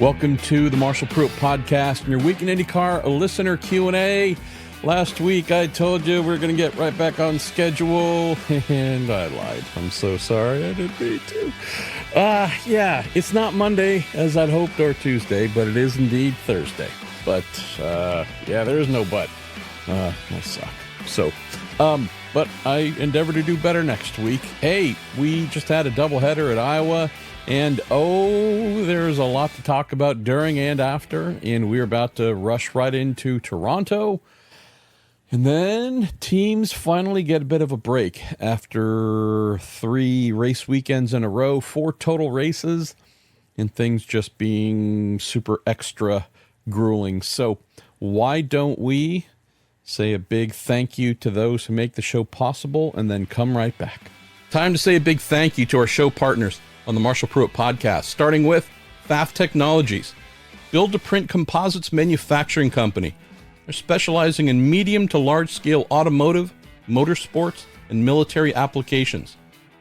Welcome to the Marshall Pruitt Podcast and your Week in IndyCar listener Q&A. Last week I told you we're going to get right back on schedule, and I lied. I'm so sorry. I didn't mean to. It's not Monday as I'd hoped or Tuesday, but it is indeed Thursday. But, there is no but. I suck. So, but I endeavor to do better next week. Hey, we just had a doubleheader at Iowa. And, there's a lot to talk about during and after, and we're about to rush right into Toronto. And then teams finally get a bit of a break after 3 race weekends in a row, 4 total races, and things just being super extra grueling. So why don't we say a big thank you to those who make the show possible and then come right back. Time to say a big thank you to our show partners on the Marshall Pruitt Podcast, starting with Pfaff Technologies, build-to-print composites manufacturing company. They're specializing in medium to large-scale automotive, motorsports, and military applications.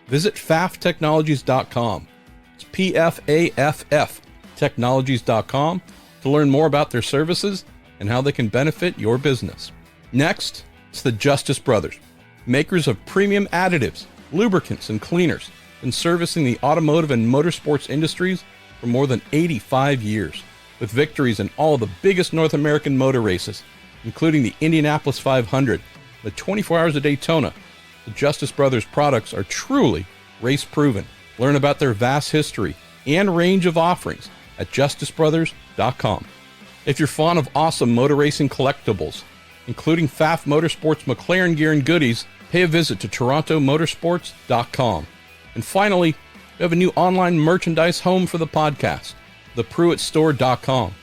Visit PfaffTechnologies.com. It's P-F-A-F-F Technologies.com to learn more about their services and how they can benefit your business. Next, it's the Justice Brothers, makers of premium additives, lubricants, and cleaners, been servicing the automotive and motorsports industries for more than 85 years, with victories in all of the biggest North American motor races, including the Indianapolis 500, the 24 Hours of Daytona. The Justice Brothers products are truly race-proven. Learn about their vast history and range of offerings at justicebrothers.com. If you're fond of awesome motor racing collectibles, including Pfaff Motorsports McLaren gear and goodies, pay a visit to torontomotorsports.com. And finally, we have a new online merchandise home for the podcast, thepruittstore.com,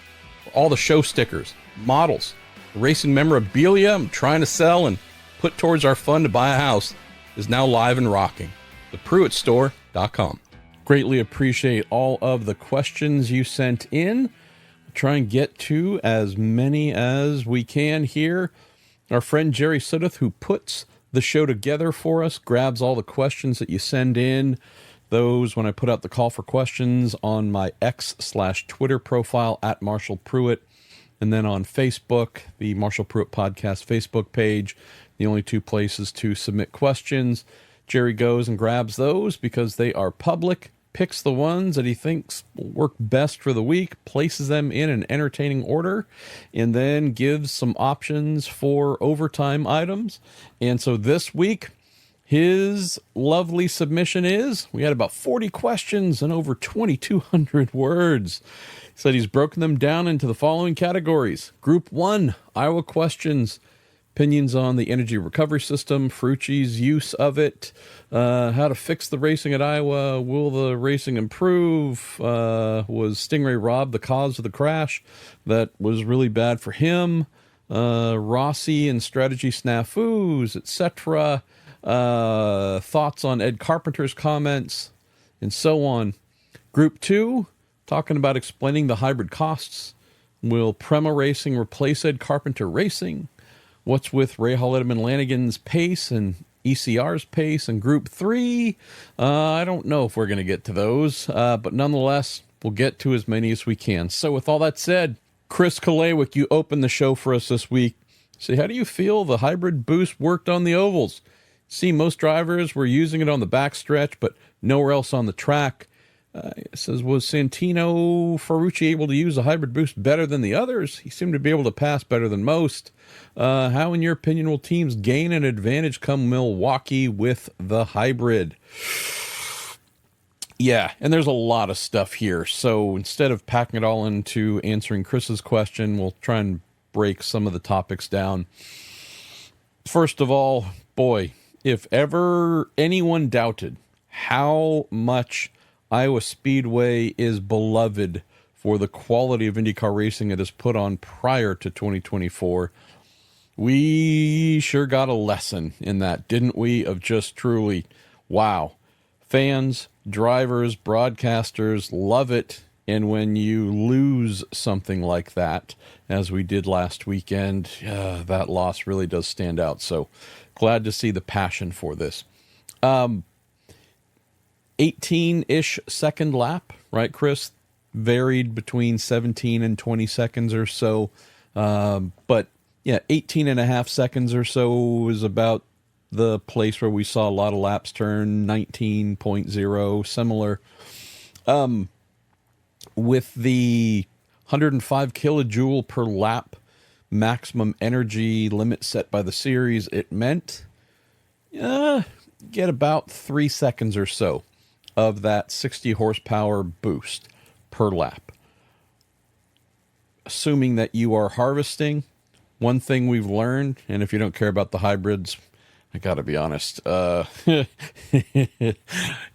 where all the show stickers, models, racing memorabilia I'm trying to sell and put towards our fund to buy a house is now live and rocking. Thepruittstore.com. Greatly appreciate all of the questions you sent in. We'll try and get to as many as we can here. Our friend Jerry Sudduth, who puts the show together for us, grabs all the questions that you send in. Those, when I put out the call for questions on my X/Twitter profile at Marshall Pruitt, and then on Facebook, the Marshall Pruitt Podcast Facebook page, the only 2 places to submit questions. Jerry goes and grabs those because they are public, picks the ones that he thinks will work best for the week, places them in an entertaining order, and then gives some options for overtime items. And so this week, his lovely submission is, we had about 40 questions and over 2,200 words. He said he's broken them down into the following categories. Group 1, Iowa questions. Opinions on the energy recovery system, Ferrucci's use of it, how to fix the racing at Iowa, will the racing improve, was Stingray Robb the cause of the crash that was really bad for him, Rossi and strategy snafus, etc., thoughts on Ed Carpenter's comments, and so on. Group 2, talking about explaining the hybrid costs, will Prema Racing replace Ed Carpenter Racing? What's with Ray Holletman Lanigan's pace and ECR's pace? And Group 3, I don't know if we're going to get to those, but nonetheless, we'll get to as many as we can. So with all that said, Chris Kalewick, you opened the show for us this week. So how do you feel the hybrid boost worked on the ovals? See, most drivers were using it on the backstretch, but nowhere else on the track. It says, was Santino Ferrucci able to use the hybrid boost better than the others? He seemed to be able to pass better than most. How, in your opinion, will teams gain an advantage come Milwaukee with the hybrid? Yeah, and there's a lot of stuff here. So instead of packing it all into answering Chris's question, we'll try and break some of the topics down. First of all, boy, if ever anyone doubted how much Iowa Speedway is beloved for the quality of IndyCar racing it has put on prior to 2024, we sure got a lesson in that, didn't we? Of just truly, wow, fans, drivers, broadcasters love it. And when you lose something like that, as we did last weekend, that loss really does stand out. So glad to see the passion for this. 18-ish second lap, right, Chris? varied between 17 and 20 seconds or so. But yeah, 18 and a half seconds or so is about the place where we saw a lot of laps turn. 19.0, similar. With the 105 kilojoule per lap maximum energy limit set by the series, it meant get about 3 seconds or so of that 60 horsepower boost per lap. Assuming that you are harvesting, one thing we've learned, and if you don't care about the hybrids, I gotta be honest,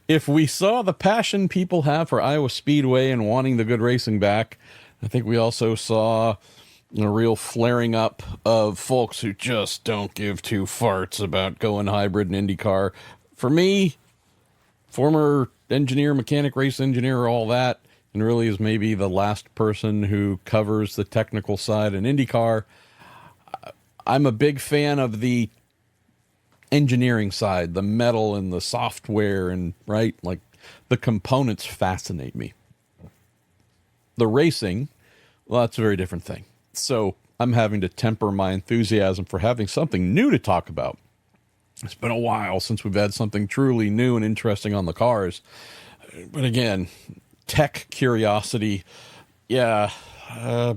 if we saw the passion people have for Iowa Speedway and wanting the good racing back, I think we also saw a real flaring up of folks who just don't give two farts about going hybrid and IndyCar. For me, former engineer, mechanic, race engineer, all that, and really is maybe the last person who covers the technical side in IndyCar. I'm a big fan of the engineering side, the metal and the software, and right, like the components fascinate me. The racing, well, that's a very different thing. So I'm having to temper my enthusiasm for having something new to talk about. It's been a while since we've had something truly new and interesting on the cars. But again, tech curiosity, yeah,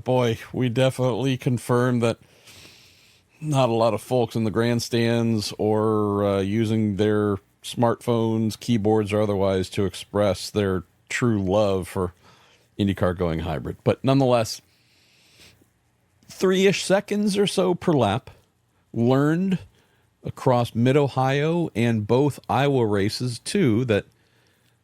boy, we definitely confirmed that not a lot of folks in the grandstands or using their smartphones, keyboards, or otherwise to express their true love for IndyCar going hybrid. But nonetheless, 3-ish seconds or so per lap, learned across Mid-Ohio and both Iowa races, too, that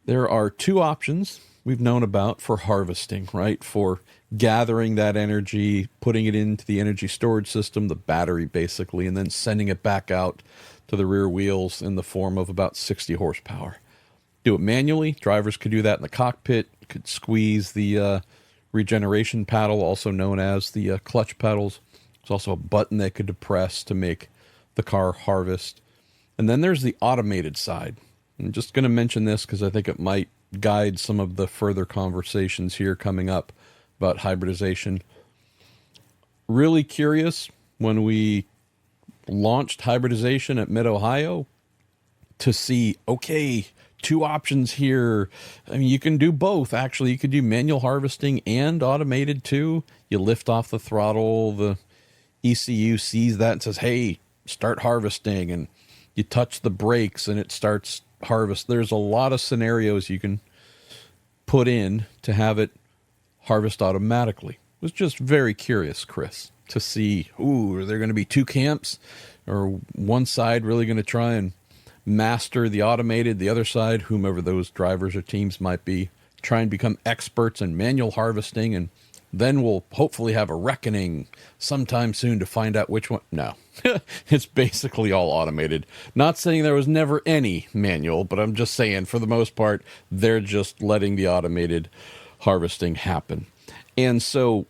there are two options we've known about for harvesting, right? For gathering that energy, putting it into the energy storage system, the battery basically, and then sending it back out to the rear wheels in the form of about 60 horsepower. Do it manually. Drivers could do that in the cockpit, could squeeze the regeneration paddle, also known as the clutch pedals. There's also a button they could depress to make the car harvest. And then there's the automated side. I'm just going to mention this because I think it might guide some of the further conversations here coming up about hybridization. Really curious when we launched hybridization at Mid-Ohio to see, okay, two options here. I mean, you can do both. Actually, you could do manual harvesting and automated too. You lift off the throttle, the ECU sees that and says, hey, start harvesting, and you touch the brakes and it starts harvest. There's a lot of scenarios you can put in to have it harvest automatically. Was just very curious, Chris, to see, are there going to be two camps, or one side really going to try and master the automated, the other side, whomever those drivers or teams might be, try and become experts in manual harvesting, and then we'll hopefully have a reckoning sometime soon to find out which one. No, it's basically all automated. Not saying there was never any manual, but I'm just saying for the most part, they're just letting the automated harvesting happen. And so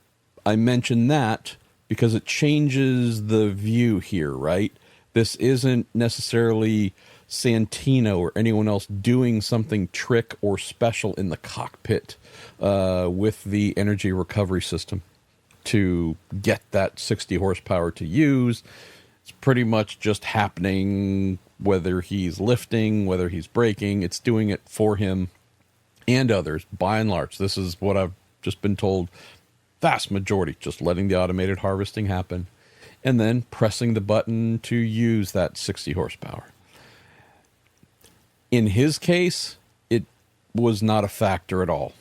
I mention that because it changes the view here, right? This isn't necessarily Santino or anyone else doing something trick or special in the cockpit with the energy recovery system to get that 60 horsepower to use. It's pretty much just happening, whether he's lifting, whether he's braking, it's doing it for him and others. By and large, this is what I've just been told, vast majority, just letting the automated harvesting happen and then pressing the button to use that 60 horsepower. In his case, it was not a factor at all.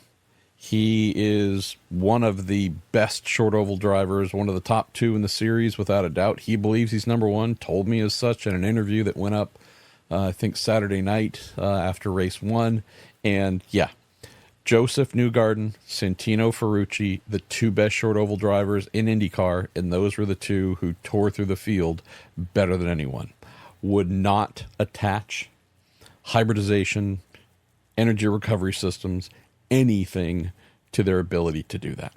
He is one of the best short oval drivers, one of the top two in the series, without a doubt. He believes he's number one, told me as such in an interview that went up, I think, Saturday night after race one. And yeah, Joseph Newgarden, Santino Ferrucci, the two best short oval drivers in IndyCar, and those were the two who tore through the field better than anyone. Would not attach hybridization, energy recovery systems, anything to their ability to do that.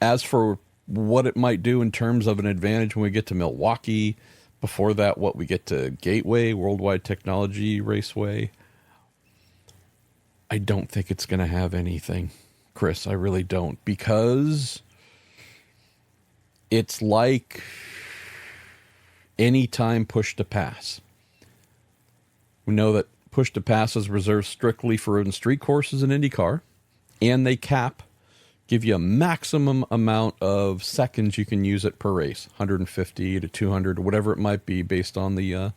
As for what it might do in terms of an advantage when we get to Milwaukee, before that, what we get to Gateway, Worldwide Technology Raceway, I don't think it's going to have anything, Chris. I really don't, because it's like any time push to pass. We know that push to pass is reserved strictly for road and street courses in IndyCar, and they give you a maximum amount of seconds you can use it per race, 150 to 200, whatever it might be based on the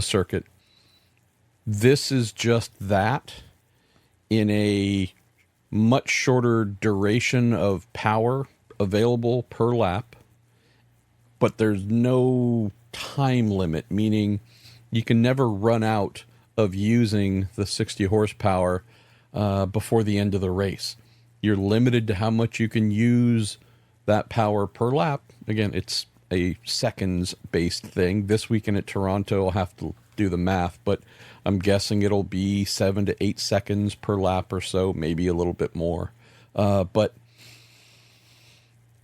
circuit. This is just that in a much shorter duration of power available per lap, but there's no time limit, meaning you can never run out of using the 60 horsepower before the end of the race. You're limited to how much you can use that power per lap. Again, it's a seconds-based thing. This weekend at Toronto, I'll have to do the math, but I'm guessing it'll be 7 to 8 seconds per lap or so, maybe a little bit more. But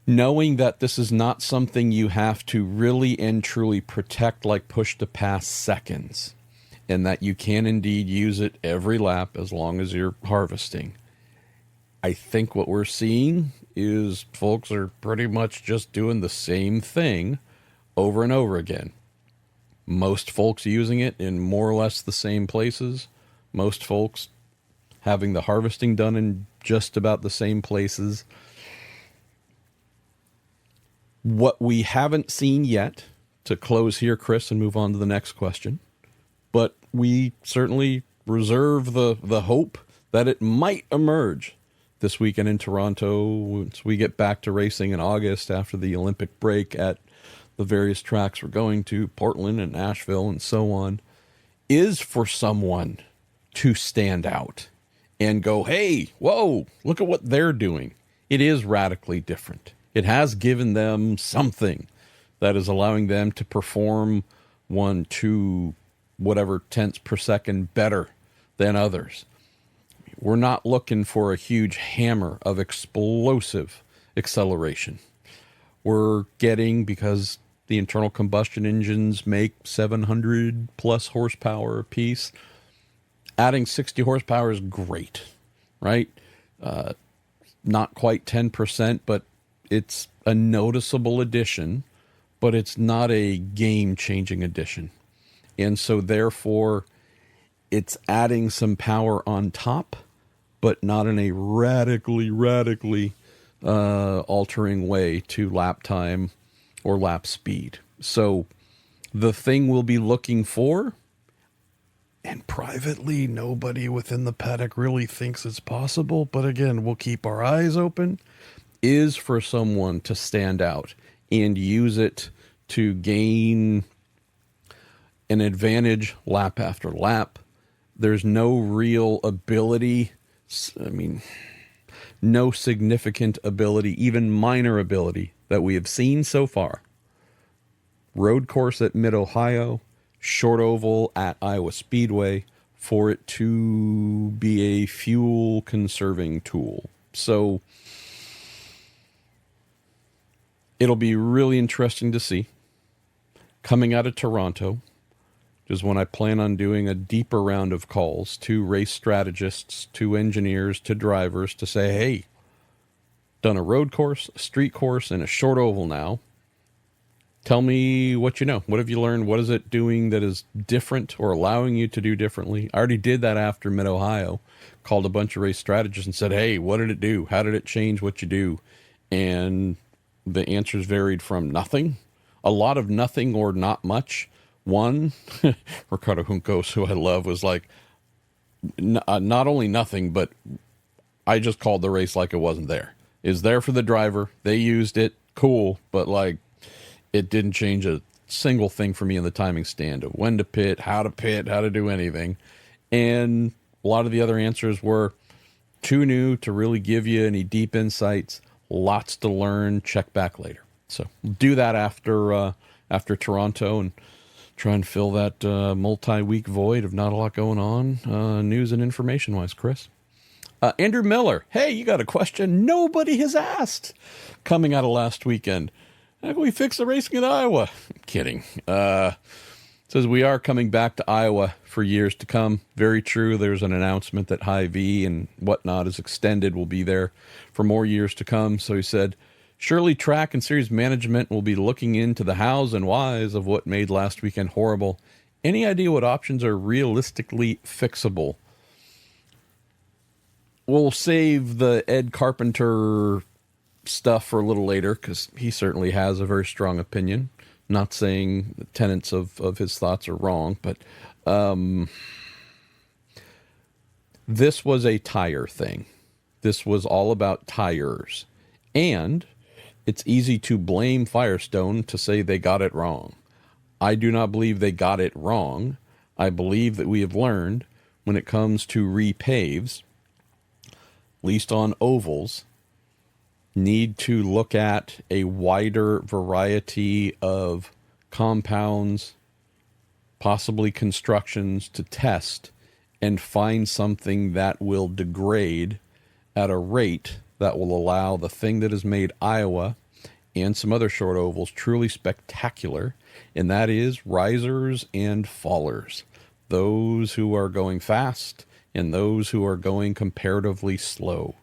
knowing that this is not something you have to really and truly protect like push to pass seconds, and that you can indeed use it every lap as long as you're harvesting, I think what we're seeing is folks are pretty much just doing the same thing over and over again. Most folks using it in more or less the same places. Most folks having the harvesting done in just about the same places. What we haven't seen yet, to close here, Chris, and move on to the next question, but we certainly reserve the hope that it might emerge this weekend in Toronto, once we get back to racing in August after the Olympic break at the various tracks we're going to, Portland and Nashville and so on, is for someone to stand out and go, hey, whoa, look at what they're doing. It is radically different. It has given them something that is allowing them to perform 1, 2, whatever tenths per second better than others. We're not looking for a huge hammer of explosive acceleration. We're getting, because the internal combustion engines make 700 plus horsepower apiece, adding 60 horsepower is great, right? Not quite 10%, but it's a noticeable addition, but it's not a game-changing addition. And so therefore, it's adding some power on top, but not in a radically altering way to lap time or lap speed. So the thing we'll be looking for, and privately nobody within the paddock really thinks it's possible, but again, we'll keep our eyes open, is for someone to stand out and use it to gain an advantage lap after lap. There's no real ability, no significant ability, even minor ability, that we have seen so far. Road course at Mid-Ohio, short oval at Iowa Speedway, for it to be a fuel conserving tool. So it'll be really interesting to see coming out of Toronto, is when I plan on doing a deeper round of calls to race strategists, to engineers, to drivers, to say, hey, done a road course, a street course, and a short oval now. Tell me what you know. What have you learned? What is it doing that is different or allowing you to do differently? I already did that after Mid-Ohio, called a bunch of race strategists and said, hey, what did it do? How did it change what you do? And the answers varied from nothing, a lot of nothing, or not much. One, Ricardo Juncos, who I love, was like, not only nothing, but I just called the race like it wasn't there. It's there for the driver. They used it. Cool. But like, it didn't change a single thing for me in the timing stand of when to pit, how to do anything. And a lot of the other answers were too new to really give you any deep insights. Lots to learn. Check back later. So do that after Toronto and try and fill that multi-week void of not a lot going on, news and information-wise, Chris. Andrew Miller, hey, you got a question nobody has asked coming out of last weekend. How can we fix the racing in Iowa? I'm kidding. Says we are coming back to Iowa for years to come. Very true. There's an announcement that Hy-Vee and whatnot is extended. Will be there for more years to come. So he said, surely track and series management will be looking into the hows and whys of what made last weekend horrible. Any idea what options are realistically fixable? We'll save the Ed Carpenter stuff for a little later because he certainly has a very strong opinion. Not saying the tenets of his thoughts are wrong, but this was a tire thing. This was all about tires. And it's easy to blame Firestone to say they got it wrong. I do not believe they got it wrong. I believe that we have learned when it comes to repaves, at least on ovals, need to look at a wider variety of compounds, possibly constructions to test and find something that will degrade at a rate that will allow the thing that has made Iowa and some other short ovals truly spectacular, and that is risers and fallers. Those who are going fast and those who are going comparatively slow.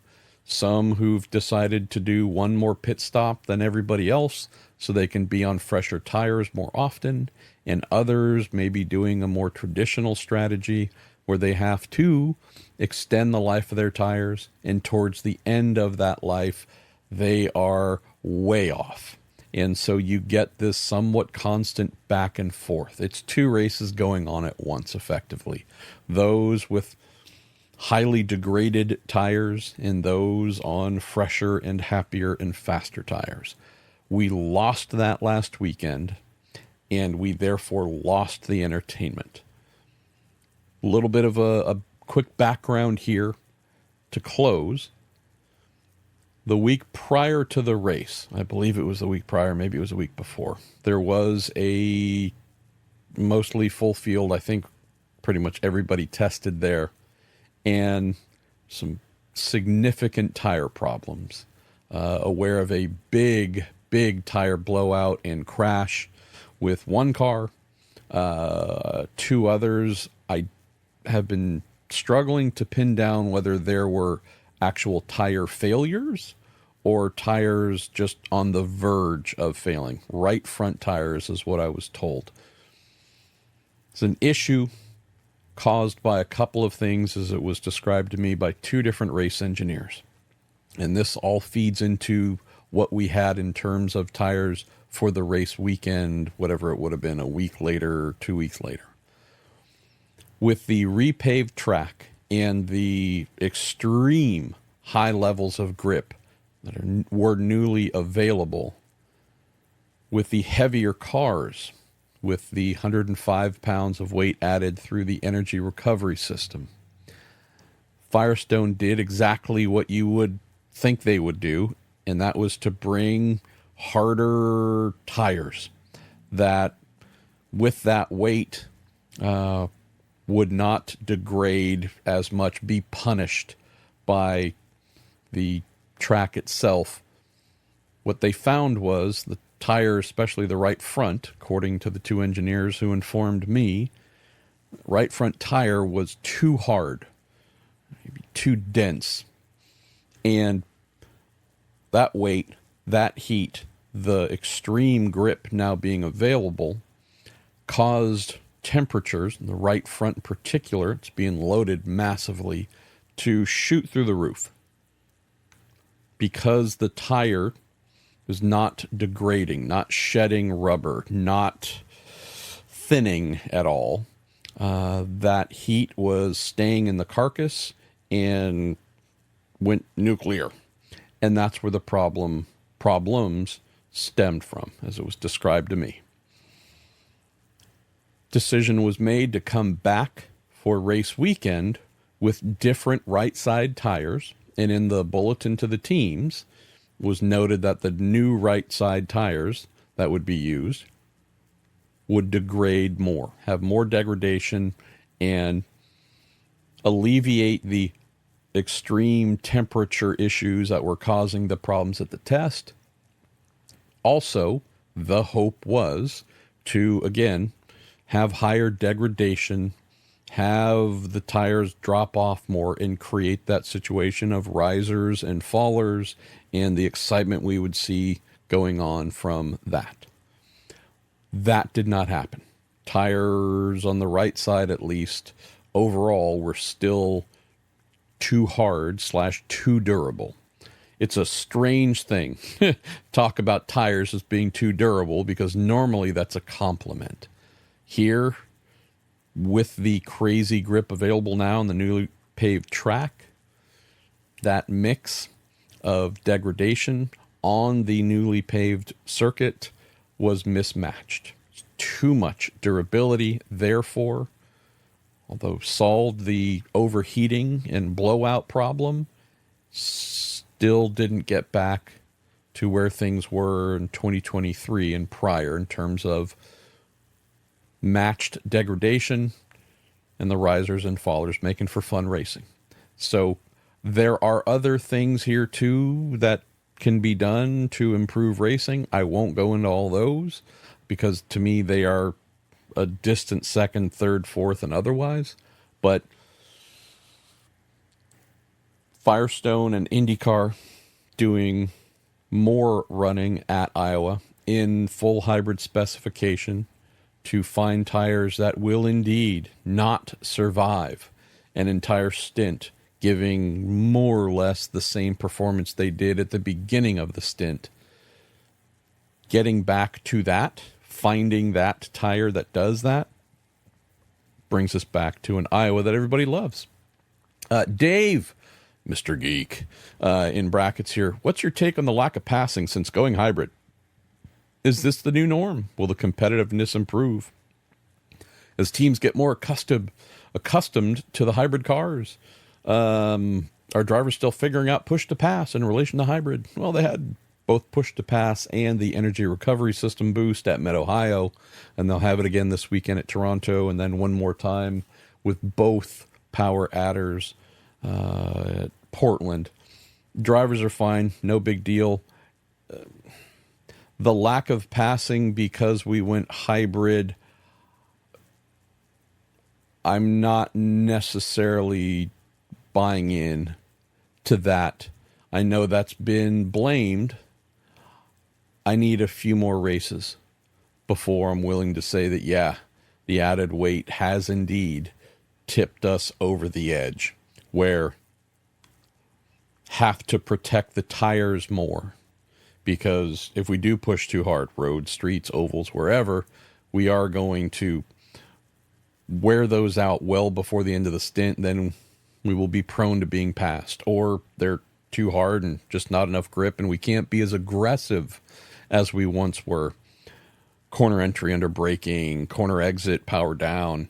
Some who've decided to do one more pit stop than everybody else so they can be on fresher tires more often, and others may be doing a more traditional strategy where they have to extend the life of their tires, and towards the end of that life, they are way off. And so you get this somewhat constant back and forth. It's two races going on at once, effectively. Those with highly degraded tires and those on fresher and happier and faster tires. We lost that last weekend, and we therefore lost the entertainment. A little bit of a quick background here to close. The week prior to the race, I believe it was the week prior, maybe it was a week before, there was a mostly full field. I think pretty much everybody tested there, and some significant tire problems. Aware of a big tire blowout and crash with one car. Two others, I have been struggling to pin down whether there were actual tire failures or tires just on the verge of failing. Right front tires is what I was told. It's an issue caused by a couple of things, as it was described to me by two different race engineers. And this all feeds into what we had in terms of tires for the race weekend, whatever it would have been, a week later, 2 weeks later. With the repaved track and the extreme high levels of grip that were newly available, with the heavier cars, with the 105 pounds of weight added through the energy recovery system, Firestone did exactly what you would think they would do, and that was to bring harder tires that, with that weight, would not degrade as much, be punished by the track itself. What they found was the tire, especially the right front, according to the two engineers who informed me, right front tire was too hard, maybe too dense. And that weight, that heat, the extreme grip now being available caused temperatures, in the right front in particular, it's being loaded massively, to shoot through the roof. Because the tire is not degrading, not shedding rubber, not thinning at all, that heat was staying in the carcass and went nuclear. And that's where the problems stemmed from, as it was described to me. Decision was made to come back for race weekend with different right side tires, and in the bulletin to the teams was noted that the new right side tires that would be used would degrade more, have more degradation, and alleviate the extreme temperature issues that were causing the problems at the test. Also, the hope was to, again, have higher degradation, have the tires drop off more, and create that situation of risers and fallers and the excitement we would see going on from that. That did not happen. Tires on the right side, at least, overall, were still too hard / too durable. It's a strange thing. Talk about tires as being too durable, because normally that's a compliment. Here, with the crazy grip available now on the newly paved track, that mix of degradation on the newly paved circuit was mismatched. Too much durability, therefore, although solved the overheating and blowout problem, still didn't get back to where things were in 2023 and prior in terms of matched degradation and the risers and fallers making for fun racing. So there are other things here too that can be done to improve racing. I won't go into all those because to me they are a distant second, third, fourth, and otherwise. But Firestone and IndyCar doing more running at Iowa in full hybrid specification to find tires that will indeed not survive an entire stint, giving more or less the same performance they did at the beginning of the stint. Getting back to that, finding that tire that does that, brings us back to an Iowa that everybody loves. Dave, Mr. Geek, in brackets here, what's your take on the lack of passing since going hybrid? Is this the new norm? Will the competitiveness improve as teams get more accustomed to the hybrid cars? Are drivers still figuring out push to pass in relation to hybrid? Well, they had both push to pass and the energy recovery system boost at Mid-Ohio, and they'll have it again this weekend at Toronto, and then one more time with both power adders at Portland. Drivers are fine, no big deal. The lack of passing because we went hybrid, I'm not necessarily buying in to that. I know that's been blamed. I need a few more races before I'm willing to say that, yeah, the added weight has indeed tipped us over the edge, where have to protect the tires more. Because if we do push too hard, roads, streets, ovals, wherever, we are going to wear those out well before the end of the stint. Then we will be prone to being passed, or they're too hard and just not enough grip, and we can't be as aggressive as we once were. Corner entry under braking, corner exit, power down.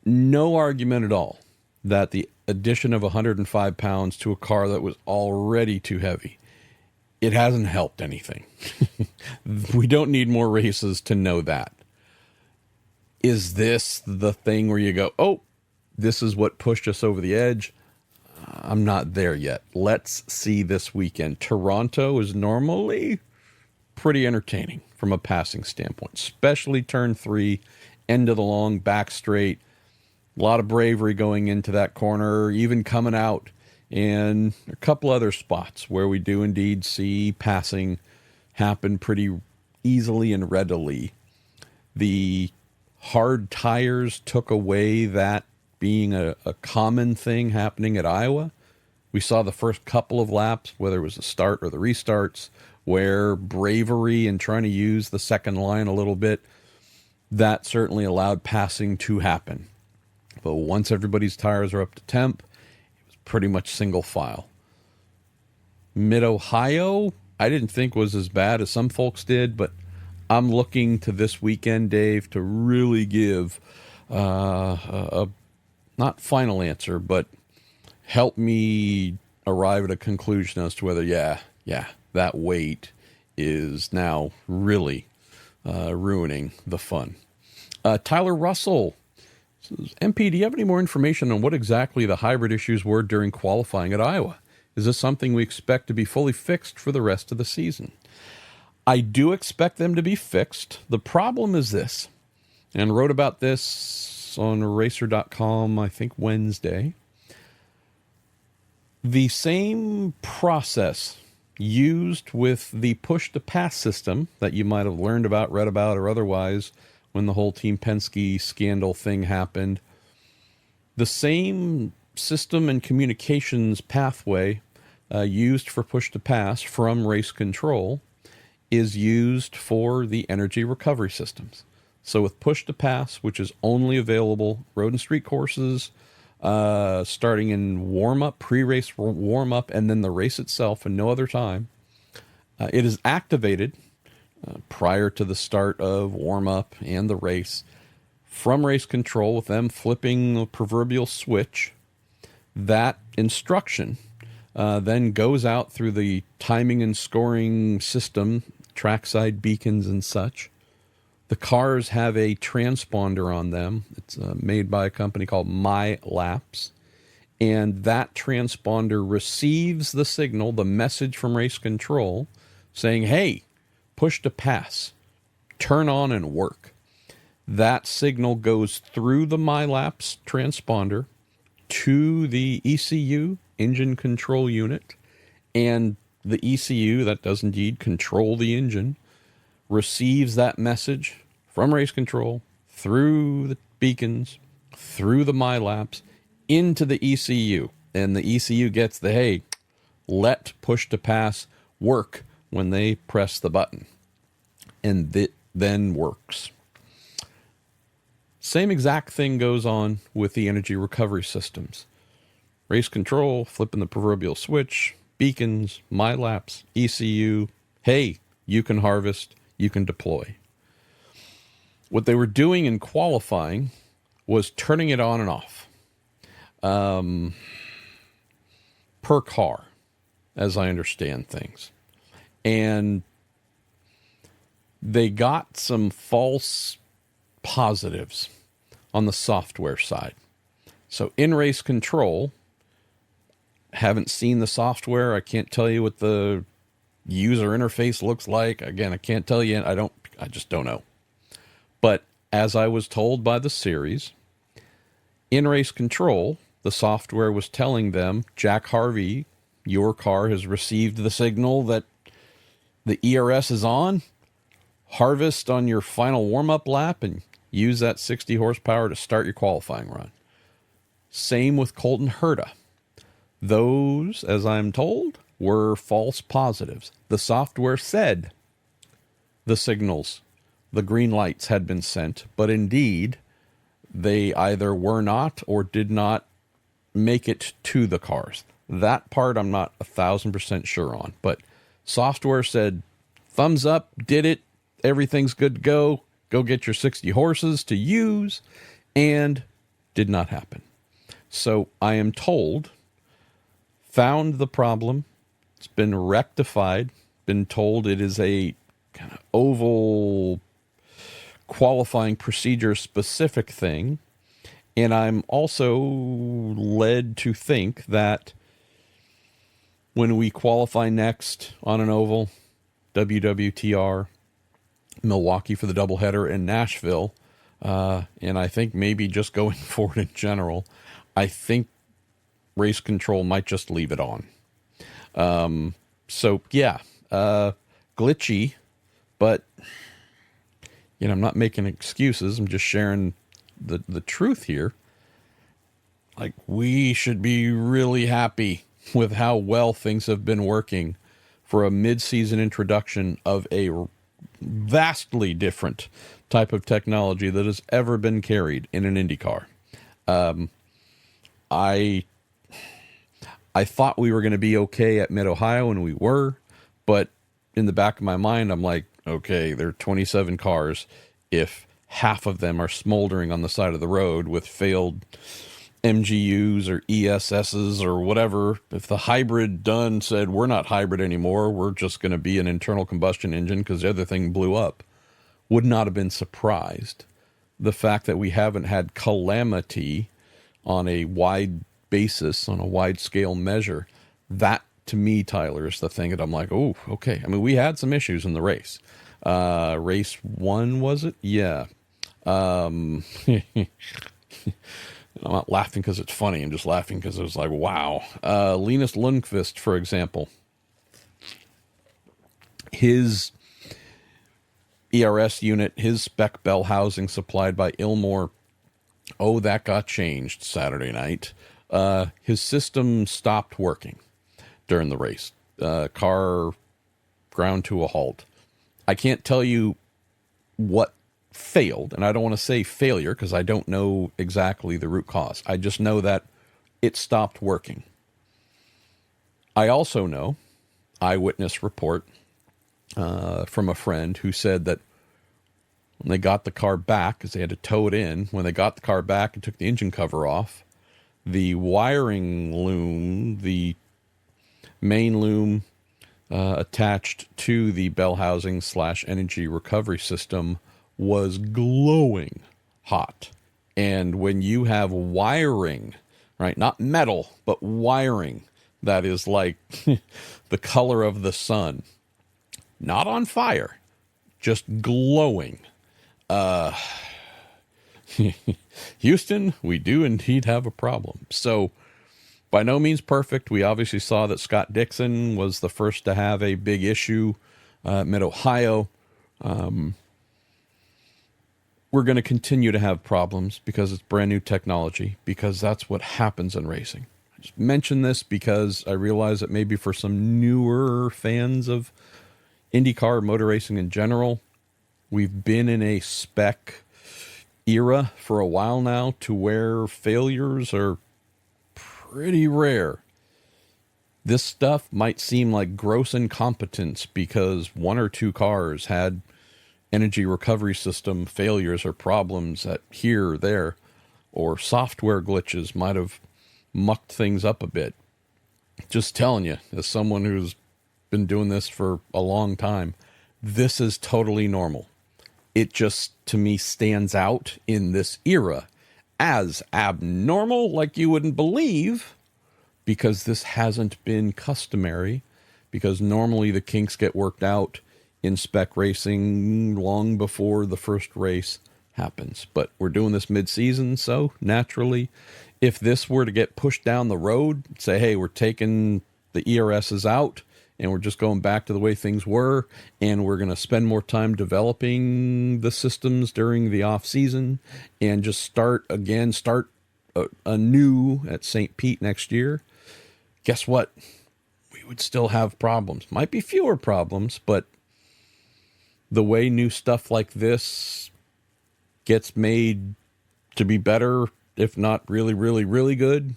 No argument at all that the addition of 105 pounds to a car that was already too heavy, it hasn't helped anything. We don't need more races to know that. Is this the thing where you go, oh, this is what pushed us over the edge? I'm not there yet. Let's see this weekend. Toronto is normally pretty entertaining from a passing standpoint, especially turn 3, end of the long, back straight. A lot of bravery going into that corner, even coming out, and a couple other spots where we do indeed see passing happen pretty easily and readily. The hard tires took away that being a common thing happening at Iowa. We saw the first couple of laps, whether it was the start or the restarts, where bravery and trying to use the second line a little bit, that certainly allowed passing to happen. But once everybody's tires are up to temp, it was pretty much single file. Mid-Ohio, I didn't think was as bad as some folks did, but I'm looking to this weekend, Dave, to really give a not final answer, but help me arrive at a conclusion as to whether, that weight is now really ruining the fun. Tyler Russell says, MP, do you have any more information on what exactly the hybrid issues were during qualifying at Iowa? Is this something we expect to be fully fixed for the rest of the season? I do expect them to be fixed. The problem is this, and wrote about this on racer.com, I think Wednesday. The same process used with the push-to-pass system that you might have learned about, read about, or otherwise when the whole Team Penske scandal thing happened, the same system and communications pathway used for push-to-pass from race control is used for the energy recovery systems. So with push-to-pass, which is only available road and street courses, starting in warm-up, pre-race warm-up, and then the race itself and no other time, it is activated prior to the start of warm-up and the race from race control with them flipping the proverbial switch. That instruction then goes out through the timing and scoring system, trackside beacons and such. The cars have a transponder on them. It's made by a company called MyLaps. And that transponder receives the signal, the message from race control, saying, hey, push to pass, turn on and work. That signal goes through the MyLaps transponder to the ECU, engine control unit, and the ECU, that does indeed control the engine, receives that message from race control through the beacons, through the MyLaps, into the ECU. And the ECU gets the, hey, let push to pass work when they press the button. And it then works. Same exact thing goes on with the energy recovery systems. Race control, flipping the proverbial switch, beacons, MyLaps, ECU, hey, you can harvest, you can deploy. What they were doing in qualifying was turning it on and off. Per car, as I understand things. And they got some false positives on the software side. So in race control, haven't seen the software. I can't tell you what the user interface looks like. Again, I can't tell you. I just don't know. But as I was told by the series, in race control, the software was telling them, Jack Harvey, your car has received the signal that the ERS is on. Harvest on your final warm-up lap and use that 60 horsepower to start your qualifying run. Same with Colton Herta. Those, as I'm told, were false positives. The software said the signals, the green lights had been sent, but indeed they either were not or did not make it to the cars. That part I'm not 1,000% sure on, but software said thumbs up, did it, everything's good to go, go get your 60 horses to use, and did not happen. So I am told, found the problem, it's been rectified, been told it is a kind of oval qualifying procedure specific thing. And I'm also led to think that when we qualify next on an oval, WWTR, Milwaukee for the doubleheader, and Nashville, and I think maybe just going forward in general, I think race control might just leave it on. So yeah, glitchy, but I'm not making excuses. I'm just sharing the truth here. Like, we should be really happy with how well things have been working for a mid-season introduction of a vastly different type of technology that has ever been carried in an IndyCar. I thought we were going to be okay at Mid-Ohio, and we were, but in the back of my mind, I'm like, okay, there are 27 cars. If half of them are smoldering on the side of the road with failed MGUs or ESSs or whatever, if the hybrid done said, we're not hybrid anymore, we're just going to be an internal combustion engine because the other thing blew up, would not have been surprised. The fact that we haven't had calamity on a wide basis, on a wide scale measure, that to me, Tyler, is the thing that I'm like, oh, okay. I mean, we had some issues in the race. Race 1, was it? Yeah. I'm not laughing because it's funny. I'm just laughing because it was like, wow. Linus Lundqvist, for example, his ERS unit, his spec bell housing supplied by Ilmor, that got changed Saturday night. His system stopped working during the race. Car ground to a halt. I can't tell you what failed, and I don't want to say failure because I don't know exactly the root cause. I just know that it stopped working. I also know eyewitness report from a friend who said that when they got the car back, because they had to tow it in, when they got the car back and took the engine cover off, the wiring loom, the main loom attached to the bell housing / energy recovery system was glowing hot. And when you have wiring, right, not metal, but wiring that is like the color of the sun, not on fire, just glowing. Houston, we do indeed have a problem. So, by no means perfect. We obviously saw that Scott Dixon was the first to have a big issue mid-Ohio. We're going to continue to have problems because it's brand new technology, because that's what happens in racing. I just mention this because I realize that maybe for some newer fans of IndyCar motor racing in general, we've been in a spec era for a while now to where failures are pretty rare. This stuff might seem like gross incompetence because 1 or 2 cars had energy recovery system failures or problems at here or there, or software glitches might have mucked things up a bit. Just telling you, as someone who's been doing this for a long time, this is totally normal. It just, to me, stands out in this era as abnormal like you wouldn't believe, because this hasn't been customary, because normally the kinks get worked out in spec racing long before the first race happens. But we're doing this mid-season, so naturally, if this were to get pushed down the road, say, hey, we're taking the ERSs out, and we're just going back to the way things were, and we're going to spend more time developing the systems during the off-season, and just start anew at St. Pete next year, guess what? We would still have problems. Might be fewer problems, but the way new stuff like this gets made to be better, if not really, really, really good,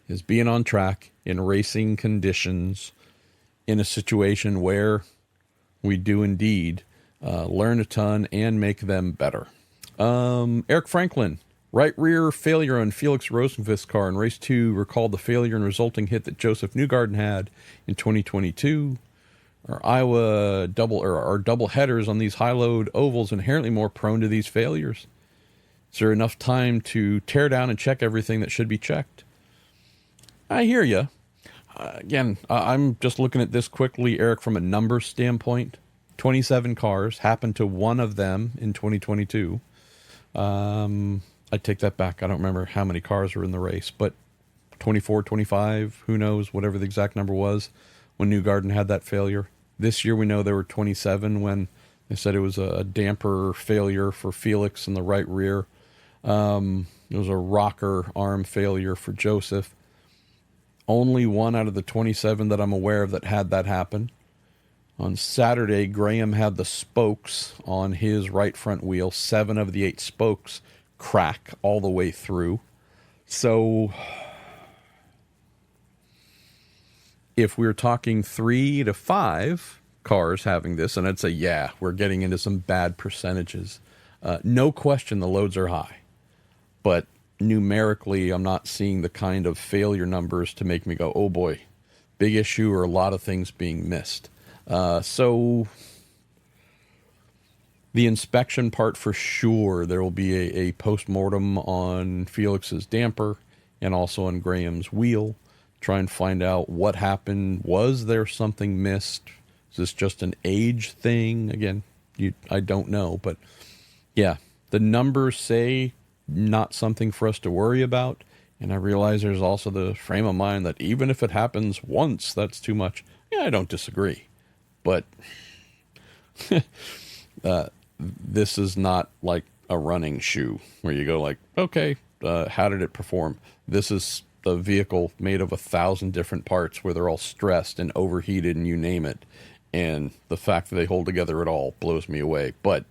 is being on track in racing conditions in a situation where we do indeed learn a ton and make them better. Eric Franklin, right rear failure on Felix Rosenqvist's car in race 2, recalled the failure and resulting hit that Joseph Newgarden had in 2022. Our Iowa double headers on these high load ovals inherently more prone to these failures. Is there enough time to tear down and check everything that should be checked? I hear you. Again, I'm just looking at this quickly, Eric, from a numbers standpoint. 27 cars, happened to one of them in 2022. I take that back. I don't remember how many cars were in the race, but 24, 25, who knows, whatever the exact number was when Newgarden had that failure. This year we know there were 27 when they said it was a damper failure for Felix in the right rear. It was a rocker arm failure for Joseph. Only one out of the 27 that I'm aware of that had that happen. On Saturday, Graham had the spokes on his right front wheel. 7 of the 8 spokes crack all the way through. So if we're talking 3 to 5 cars having this, and I'd say, yeah, we're getting into some bad percentages. No question the loads are high. But numerically, I'm not seeing the kind of failure numbers to make me go, oh boy, big issue or a lot of things being missed. So the inspection part for sure, there will be a post-mortem on Felix's damper and also on Graham's wheel try and find out what happened. Was there something missed? Is this just an age thing? Again, I don't know, but yeah, the numbers say not something for us to worry about. And I realize there's also the frame of mind that even if it happens once, that's too much. Yeah, I don't disagree. But this is not like a running shoe where you go like, okay, how did it perform? This is a vehicle made of 1,000 different parts where they're all stressed and overheated and you name it. And the fact that they hold together at all blows me away. But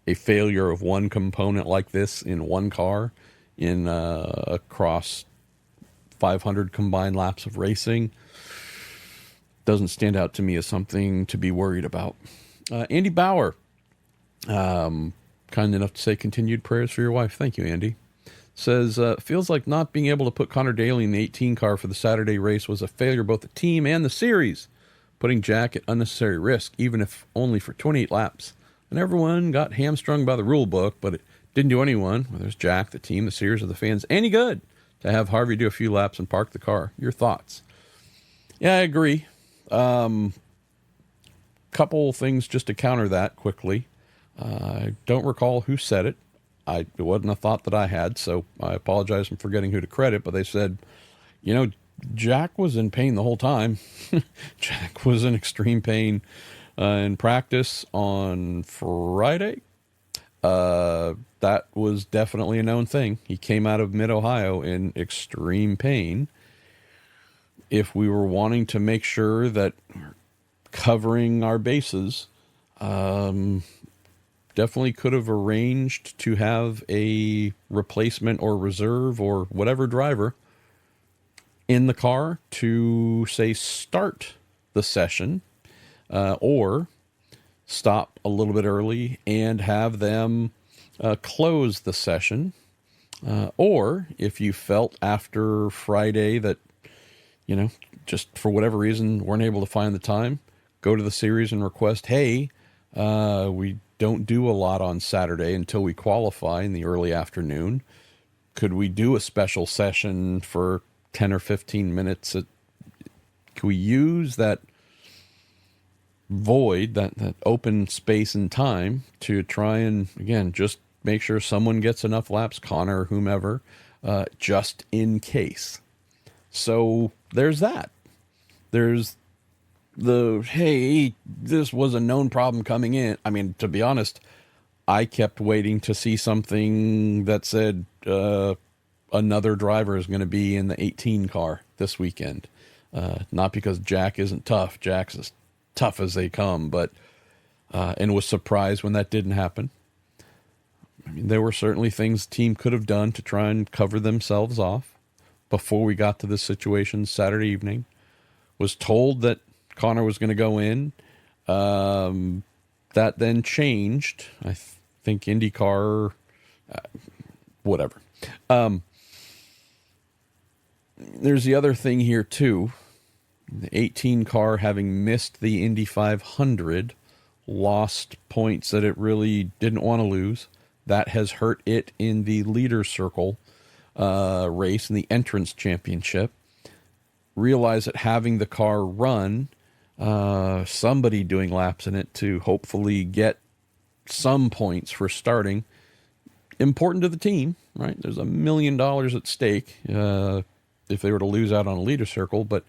a failure of one component like this in one car in across 500 combined laps of racing doesn't stand out to me as something to be worried about. Andy Bauer, kind enough to say continued prayers for your wife. Thank you, Andy. Says, feels like not being able to put Connor Daly in the 18 car for the Saturday race was a failure, both the team and the series, putting Jack at unnecessary risk, even if only for 28 laps. And everyone got hamstrung by the rule book, but it didn't do anyone, whether it's Jack, the team, the series, or the fans, any good to have Harvey do a few laps and park the car. Your thoughts? Yeah, I agree. Couple things just to counter that quickly. I don't recall who said it. It wasn't a thought that I had, so I apologize for forgetting who to credit, but they said, Jack was in pain the whole time. Jack was in extreme pain in practice on Friday. That was definitely a known thing. He came out of Mid-Ohio in extreme pain. If we were wanting to make sure that we're covering our bases, definitely could have arranged to have a replacement or reserve or whatever driver in the car to, say, start the session, or stop a little bit early and have them close the session. Or if you felt after Friday that, just for whatever reason weren't able to find the time, go to the series and request, hey, we don't do a lot on Saturday until we qualify in the early afternoon. Could we do a special session for 10 or 15 minutes? Can we use that void, that open space and time to try and, again, just make sure someone gets enough laps, Connor or whomever, just in case. So there's that. There's hey, this was a known problem coming in. I mean, to be honest, I kept waiting to see something that said another driver is going to be in the 18 car this weekend. Not because Jack isn't tough. Jack's as tough as they come, but and was surprised when that didn't happen. I mean, there were certainly things the team could have done to try and cover themselves off before we got to this situation Saturday evening. Was told that Connor was going to go in. That then changed. I think IndyCar, whatever. There's the other thing here too. The 18 car, having missed the Indy 500, lost points that it really didn't want to lose. That has hurt it in the leader circle race in the entrance championship. Realize that having the car run, somebody doing laps in it to hopefully get some points for starting, important to the team, right? There's $1 million at stake if they were to lose out on a leader circle, but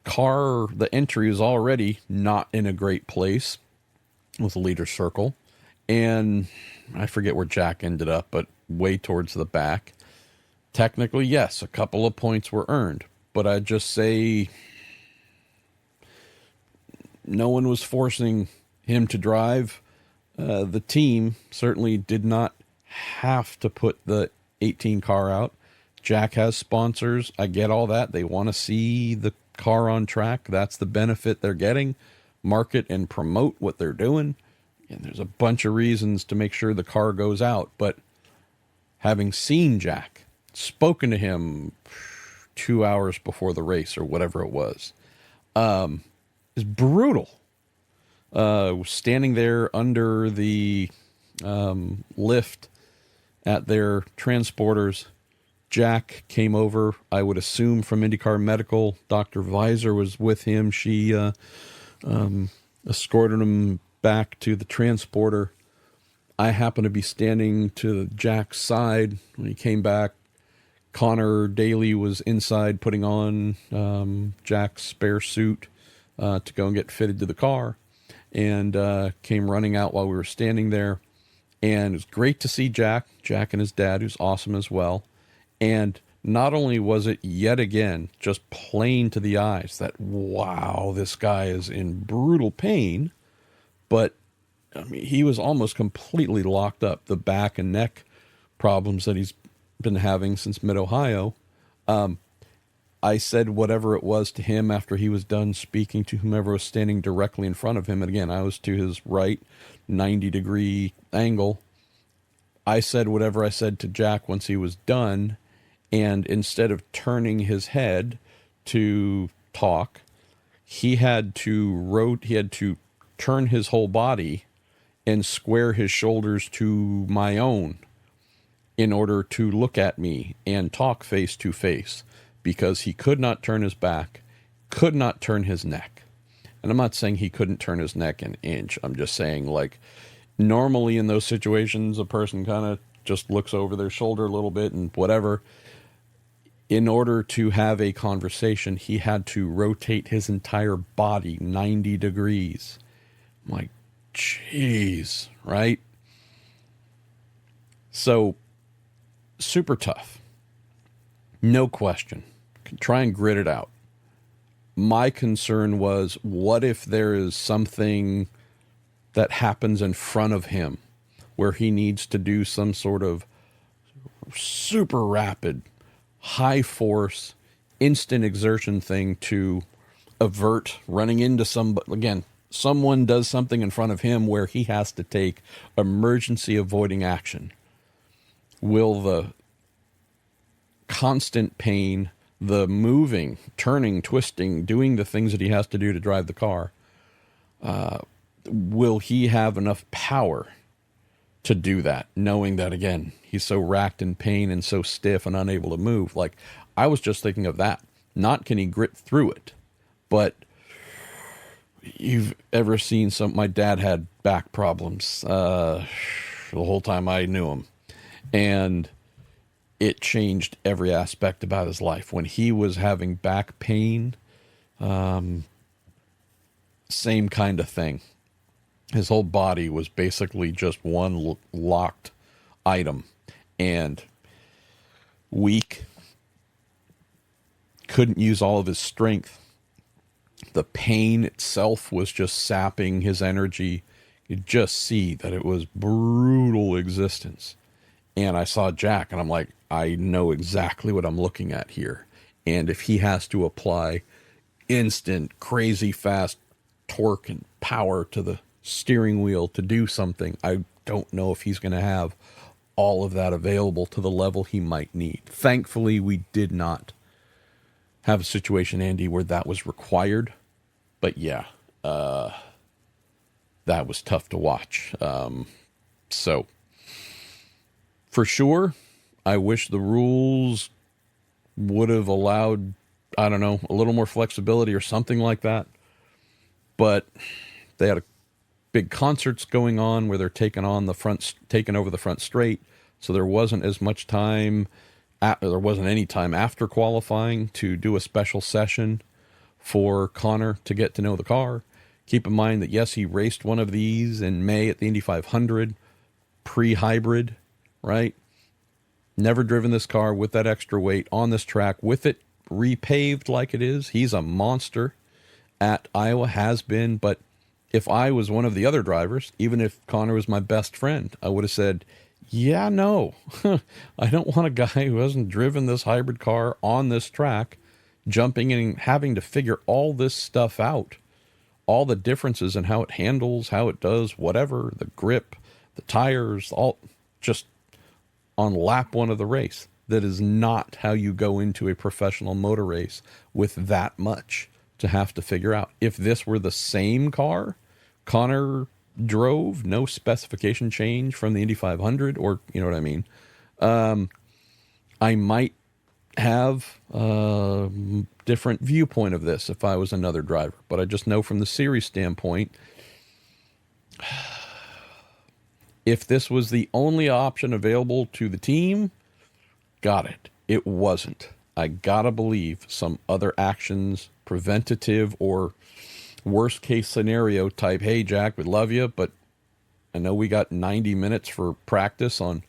the entry is already not in a great place with the leader circle, and I forget where Jack ended up, but way towards the back. Technically, yes, a couple of points were earned, but I'd just say no one was forcing him to drive. The team certainly did not have to put the 18 car out. Jack has sponsors. I get all that. They want to see the car on track. That's the benefit they're getting. Market and promote what they're doing. And there's a bunch of reasons to make sure the car goes out. But having seen Jack, spoken to him 2 hours before the race or whatever it was, is brutal. Standing there under the lift at their transporters, Jack came over, I would assume from IndyCar Medical. Dr. Visor was with him. She escorted him back to the transporter. I happened to be standing to Jack's side when he came back. Connor Daly was inside putting on Jack's spare suit to go and get fitted to the car, and came running out while we were standing there. And it was great to see Jack and his dad, who's awesome as well. And not only was it yet again just plain to the eyes that, wow, this guy is in brutal pain, but I mean, he was almost completely locked up. The back and neck problems that he's been having since mid-Ohio. I said whatever it was to him after he was done speaking to whomever was standing directly in front of him. And again, I was to his right, 90-degree angle. I said whatever I said to Jack once he was done. And instead of turning his head to talk, he had to turn his whole body and square his shoulders to my own in order to look at me and talk face to face, because he could not turn his back, could not turn his neck. And I'm not saying he couldn't turn his neck an inch. I'm just saying, like, normally in those situations, a person kind of just looks over their shoulder a little bit and whatever. In order to have a conversation, he had to rotate his entire body 90 degrees. I'm like, jeez, right? So, super tough. No question. Try and grit it out. My concern was, what if there is something that happens in front of him where he needs to do some sort of super rapid, high force, instant exertion thing to avert running into somebody. Again, someone does something in front of him where he has to take emergency avoiding action. Will the constant pain, the moving, turning, twisting, doing the things that he has to do to drive the car, will he have enough power to do that, knowing that, again, he's so racked in pain and so stiff and unable to move? Like, I was just thinking of that. Not can he grit through it, but you've ever seen my dad had back problems the whole time I knew him, and it changed every aspect about his life. When he was having back pain, same kind of thing. His whole body was basically just one locked item, and weak, couldn't use all of his strength. The pain itself was just sapping his energy. You just see that it was brutal existence. And I saw Jack, and I'm like, I know exactly what I'm looking at here. And if he has to apply instant, crazy fast torque and power to the steering wheel to do something, I don't know if he's going to have all of that available to the level he might need. Thankfully, we did not have a situation, Andy, where that was required. But yeah, that was tough to watch. So, for sure, I wish the rules would have allowed, I don't know, a little more flexibility or something like that. But they had big concerts going on where they're taking over the front straight. So there wasn't as much time, there wasn't any time after qualifying to do a special session for Connor to get to know the car. Keep in mind that, yes, he raced one of these in May at the Indy 500, pre-hybrid, right? Never driven this car with that extra weight on this track, with it repaved like it is. He's a monster at Iowa, has been. But if I was one of the other drivers, even if Connor was my best friend, I would have said, yeah, no, I don't want a guy who hasn't driven this hybrid car on this track jumping in and having to figure all this stuff out, all the differences in how it handles, how it does whatever, the grip, the tires, all just on lap one of the race. That is not how you go into a professional motor race with that much to have to figure out. If this were the same car Connor drove, no specification change from the Indy 500, or you know what I mean, I might have a different viewpoint of this if I was another driver. But I just know from the series standpoint, if this was the only option available to the team, got it. It wasn't. I gotta believe some other actions, preventative or worst case scenario type, hey, Jack, we love you, but I know we got 90 minutes for practice on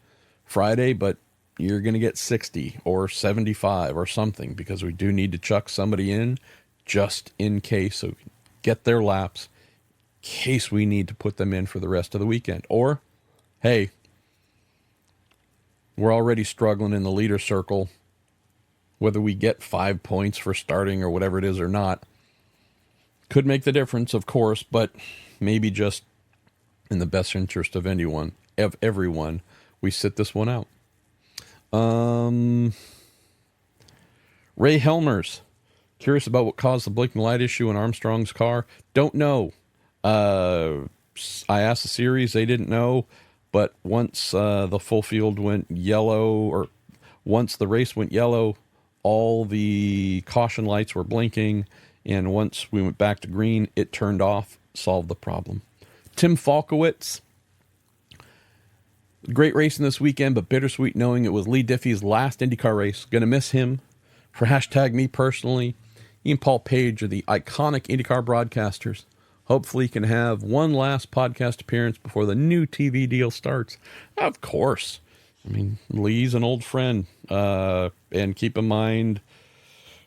Friday, but you're going to get 60 or 75 or something because we do need to chuck somebody in just in case, so we can get their laps in case we need to put them in for the rest of the weekend. Or, hey, we're already struggling in the leader circle, whether we get 5 points for starting or whatever it is or not. Could make the difference, of course, but maybe just in the best interest of everyone, we sit this one out. Ray Helmers, curious about what caused the blinking light issue in Armstrong's car. Don't know. I asked the series, they didn't know, but once the full field went yellow, or once the race went yellow, all the caution lights were blinking, and once we went back to green, it turned off, solved the problem. Tim Falkowitz, great racing this weekend, but bittersweet knowing it was Lee Diffie's last IndyCar race. Going to miss him. For hashtag me personally, he and Paul Page are the iconic IndyCar broadcasters. Hopefully he can have one last podcast appearance before the new TV deal starts. Of course. I mean, Lee's an old friend. And keep in mind,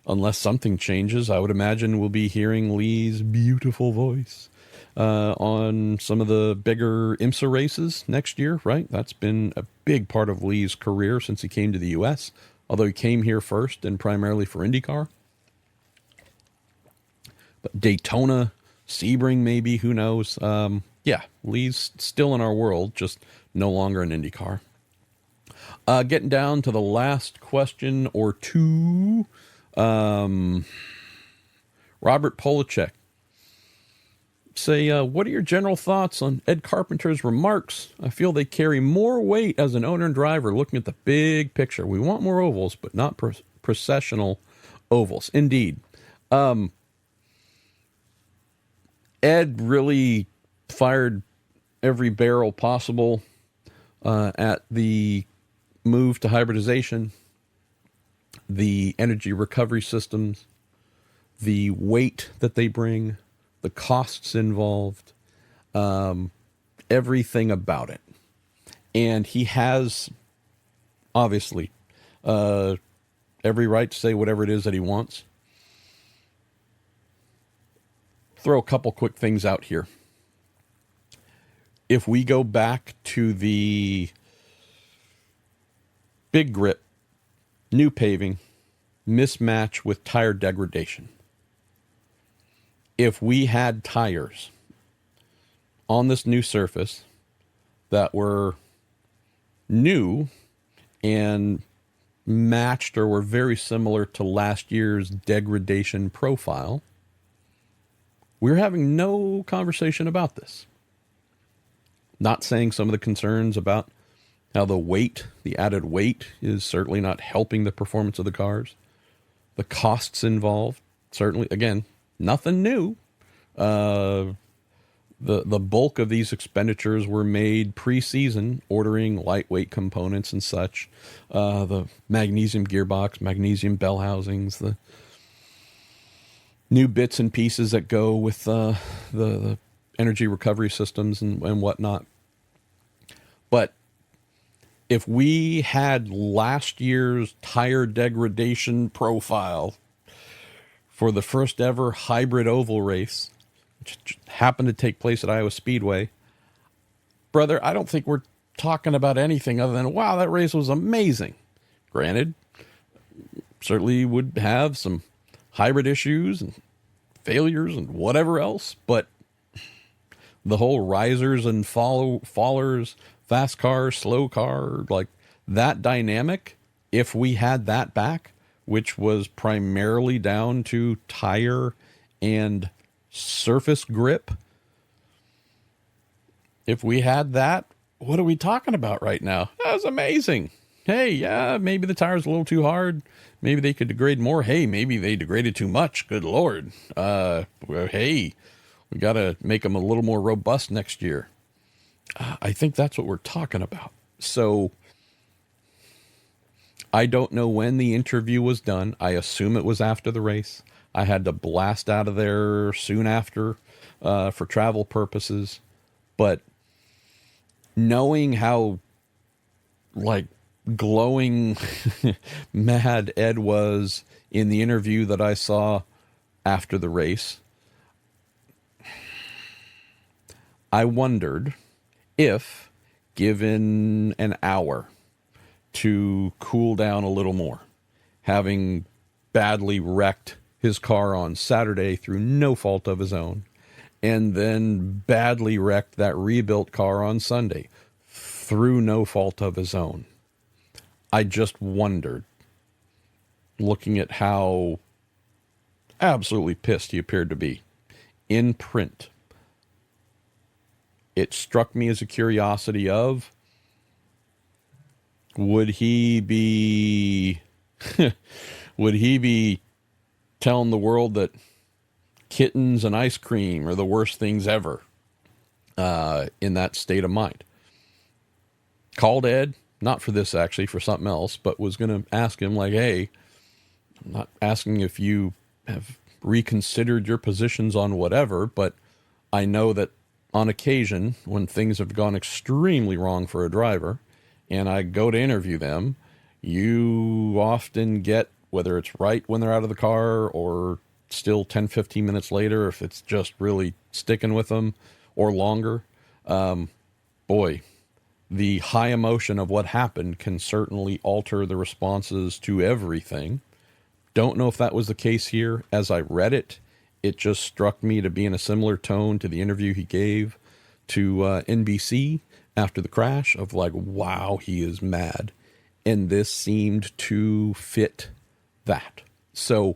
unless something changes, I would imagine we'll be hearing Lee's beautiful voice on some of the bigger IMSA races next year, right? That's been a big part of Lee's career since he came to the U.S., although he came here first and primarily for IndyCar. But Daytona, Sebring maybe, who knows? Yeah, Lee's still in our world, just no longer an IndyCar. Getting down to the last question or two. Robert Polacek. Say, what are your general thoughts on Ed Carpenter's remarks? I feel they carry more weight as an owner and driver looking at the big picture. We want more ovals, but not processional ovals. Indeed. Ed really fired every barrel possible at the move to hybridization, the energy recovery systems, the weight that they bring, the costs involved, everything about it. And he has, obviously, every right to say whatever it is that he wants. Throw a couple quick things out here. If we go back to the big grip, new paving, mismatch with tire degradation. If we had tires on this new surface that were new and matched or were very similar to last year's degradation profile, we're having no conversation about this. Not saying some of the concerns about how the weight, the added weight, is certainly not helping the performance of the cars. The costs involved, certainly, again, nothing new. The bulk of these expenditures were made pre-season, ordering lightweight components and such. The magnesium gearbox, magnesium bell housings, the new bits and pieces that go with the energy recovery systems and whatnot. But if we had last year's tire degradation profile for the first ever hybrid oval race, which happened to take place at Iowa Speedway, brother, I don't think we're talking about anything other than, wow, that race was amazing. Granted, certainly would have some hybrid issues and failures and whatever else, but the whole risers and fallers, fast car, slow car, like that dynamic, if we had that back, which was primarily down to tire and surface grip, if we had that, what are we talking about right now? That was amazing. Hey, yeah, maybe the tire's a little too hard. Maybe they could degrade more. Hey, maybe they degraded too much. Good Lord. Well, hey, we got to make them a little more robust next year. I think that's what we're talking about. So I don't know when the interview was done. I assume it was after the race. I had to blast out of there soon after for travel purposes. But knowing how, like, glowing mad Ed was in the interview that I saw after the race, I wondered if, given an hour to cool down a little more, having badly wrecked his car on Saturday through no fault of his own, and then badly wrecked that rebuilt car on Sunday through no fault of his own, I just wondered, looking at how absolutely pissed he appeared to be in print, it struck me as a curiosity of, would he be would he be telling the world that kittens and ice cream are the worst things ever in that state of mind? Called Ed, not for this actually, for something else, but was going to ask him, like, hey, I'm not asking if you have reconsidered your positions on whatever, but I know that on occasion, when things have gone extremely wrong for a driver, and I go to interview them, you often get, whether it's right when they're out of the car or still 10, 15 minutes later, if it's just really sticking with them, or longer, boy, the high emotion of what happened can certainly alter the responses to everything. Don't know if that was the case here. As I read it, it just struck me to be in a similar tone to the interview he gave to NBC after the crash, of like, wow, he is mad. And this seemed to fit that. So,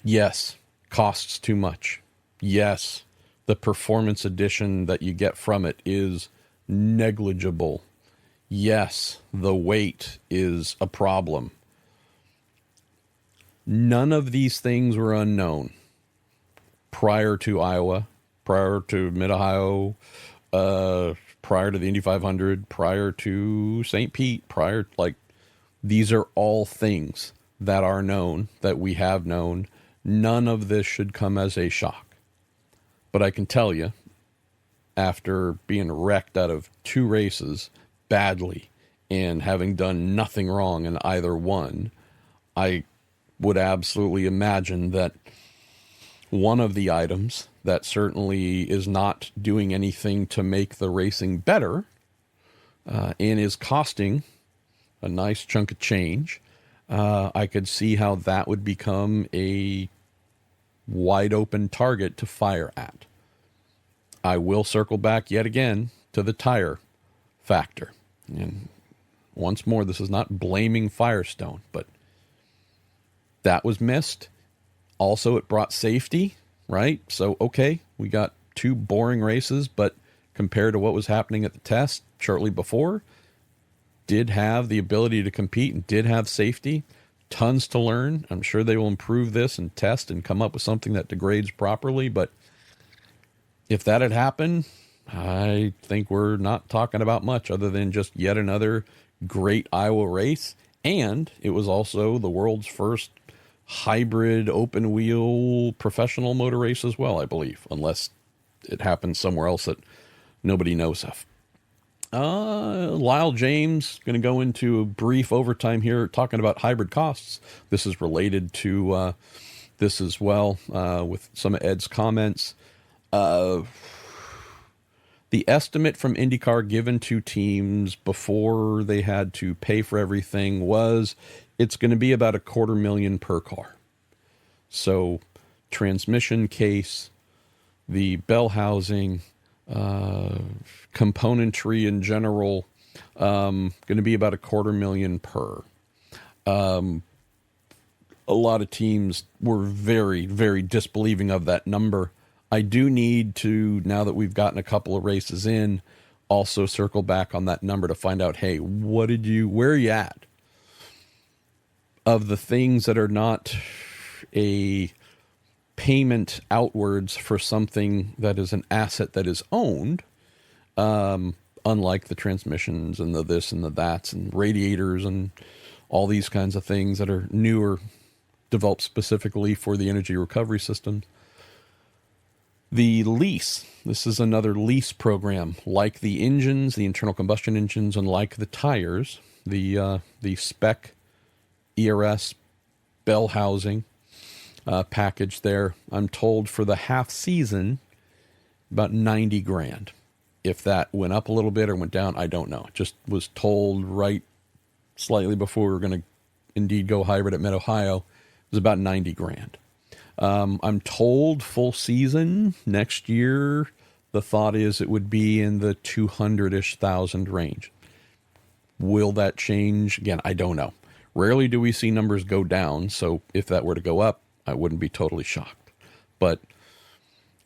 yes, costs too much. Yes, the performance edition that you get from it is negligible. Yes, the weight is a problem. None of these things were unknown prior to Iowa, prior to Mid-Ohio, prior to the Indy 500, prior to St. Pete, these are all things that are known, that we have known. None of this should come as a shock. But I can tell you, after being wrecked out of 2 races badly and having done nothing wrong in either one, I would absolutely imagine that one of the items that certainly is not doing anything to make the racing better and is costing a nice chunk of change, I could see how that would become a wide open target to fire at. I will circle back yet again to the tire factor. And once more, this is not blaming Firestone, but that was missed. Also, it brought safety, right? So, okay, we got 2 boring races, but compared to what was happening at the test shortly before, did have the ability to compete and did have safety. Tons to learn. I'm sure they will improve this and test and come up with something that degrades properly. But if that had happened, I think we're not talking about much other than just yet another great Iowa race. And it was also the world's first hybrid open wheel professional motor race as well, I believe, unless it happens somewhere else that nobody knows of. Lyle James going to go into a brief overtime here talking about hybrid costs. This is related to this as well, with some of Ed's comments. The estimate from IndyCar given to teams before they had to pay for everything was it's going to be about $250,000 per car. So transmission case, the bell housing, componentry in general, going to be about $250,000 per. A lot of teams were very, very disbelieving of that number. I do need to, now that we've gotten a couple of races in, also circle back on that number to find out, hey, where are you at? Of the things that are not a payment outwards for something that is an asset that is owned, unlike the transmissions and the this and the that's and radiators and all these kinds of things that are newer, developed specifically for the energy recovery systems. The lease. This is another lease program, like the engines, the internal combustion engines, and like the tires, the spec ERS bell housing package there. I'm told for the half season, about 90 grand. If that went up a little bit or went down, I don't know. Just was told right slightly before we were going to indeed go hybrid at Mid-Ohio. It was about 90 grand. I'm told full season next year, the thought is it would be in the 200-ish thousand range. Will that change? Again, I don't know. Rarely do we see numbers go down, so if that were to go up, I wouldn't be totally shocked. But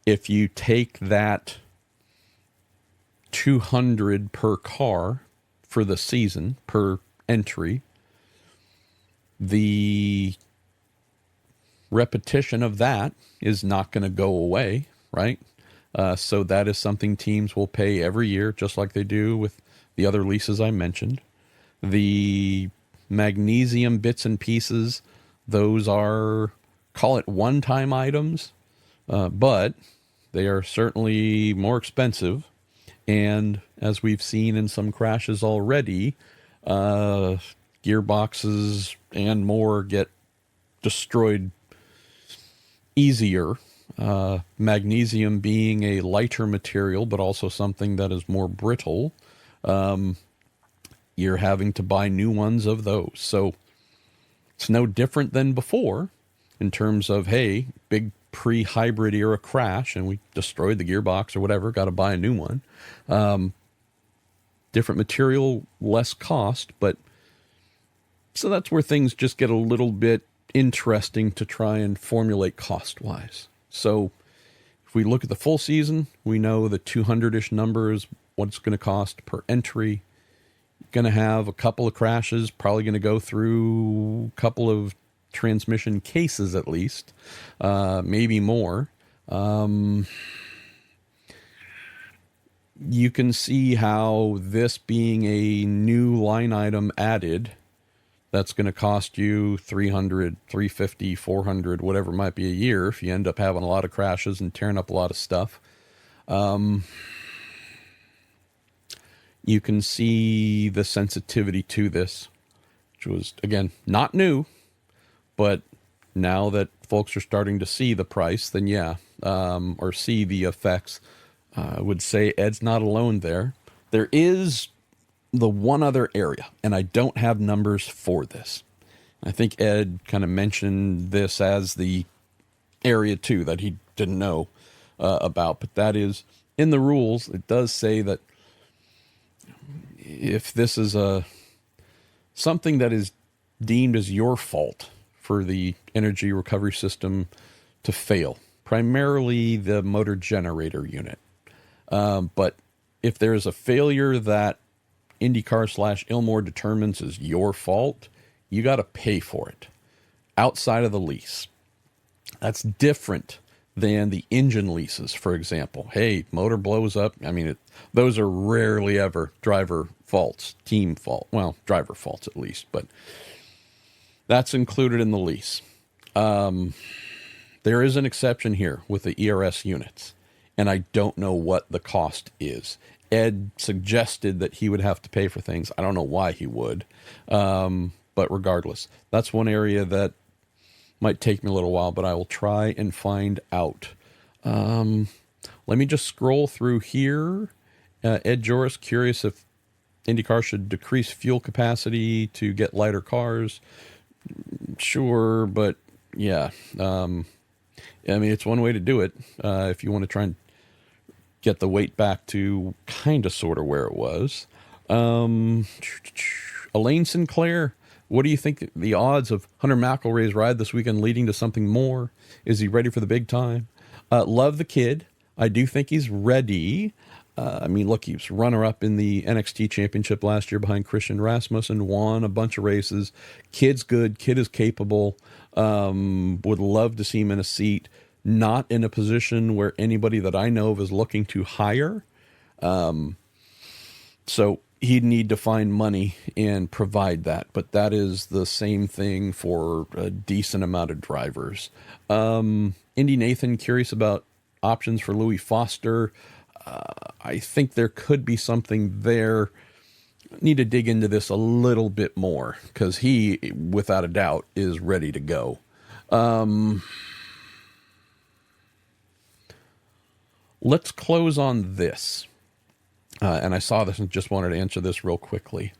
if you take that 200 per car for the season, per entry, the repetition of that is not going to go away, right? So that is something teams will pay every year, just like they do with the other leases I mentioned. The magnesium bits and pieces, those are, call it one-time items, but they are certainly more expensive. And as we've seen in some crashes already, gearboxes and more get destroyed easier. Magnesium being a lighter material, but also something that is more brittle. You're having to buy new ones of those. So it's no different than before in terms of, hey, big pre-hybrid era crash and we destroyed the gearbox or whatever, got to buy a new one. Different material, less cost, but so that's where things just get a little bit interesting to try and formulate cost-wise. So if we look at the full season, we know the 200-ish number is what it's going to cost per entry. Going to have a couple of crashes, probably going to go through a couple of transmission cases at least, maybe more. You can see how this being a new line item added, that's going to cost you $300, $350, $400, whatever it might be a year if you end up having a lot of crashes and tearing up a lot of stuff. You can see the sensitivity to this, which was, again, not new, but now that folks are starting to see the price, then yeah, or see the effects, I would say Ed's not alone there. There is the one other area, and I don't have numbers for this. I think Ed kind of mentioned this as the area too that he didn't know about, but that is in the rules. It does say that if this is something that is deemed as your fault for the energy recovery system to fail, primarily the motor generator unit, but if there is a failure that IndyCar / Ilmore determines is your fault, you got to pay for it outside of the lease. That's different than the engine leases, for example. Hey, motor blows up. I mean, those are rarely ever driver faults, team fault. Well, driver faults at least, but that's included in the lease. There is an exception here with the ERS units, and I don't know what the cost is. Ed suggested that he would have to pay for things. I don't know why he would, but regardless, that's one area that might take me a little while, but I will try and find out. Let me just scroll through here. Ed Joris, curious if IndyCar should decrease fuel capacity to get lighter cars. Sure, but yeah. I mean, it's one way to do it if you want to try and get the weight back to kind of sort of where it was. Elaine Sinclair, what do you think the odds of Hunter McElroy's ride this weekend leading to something more? Is he ready for the big time? Love the kid. I do think he's ready. I mean, look, he was runner-up in the NXT Championship last year behind Christian Rasmussen, won a bunch of races. Kid's good. Kid is capable. Would love to see him in a seat. Not in a position where anybody that I know of is looking to hire. So he'd need to find money and provide that. But that is the same thing for a decent amount of drivers. Indy Nathan, curious about options for Louis Foster. I think there could be something there. Need to dig into this a little bit more because he, without a doubt, is ready to go. Let's close on this. And I saw this and just wanted to answer this real quickly.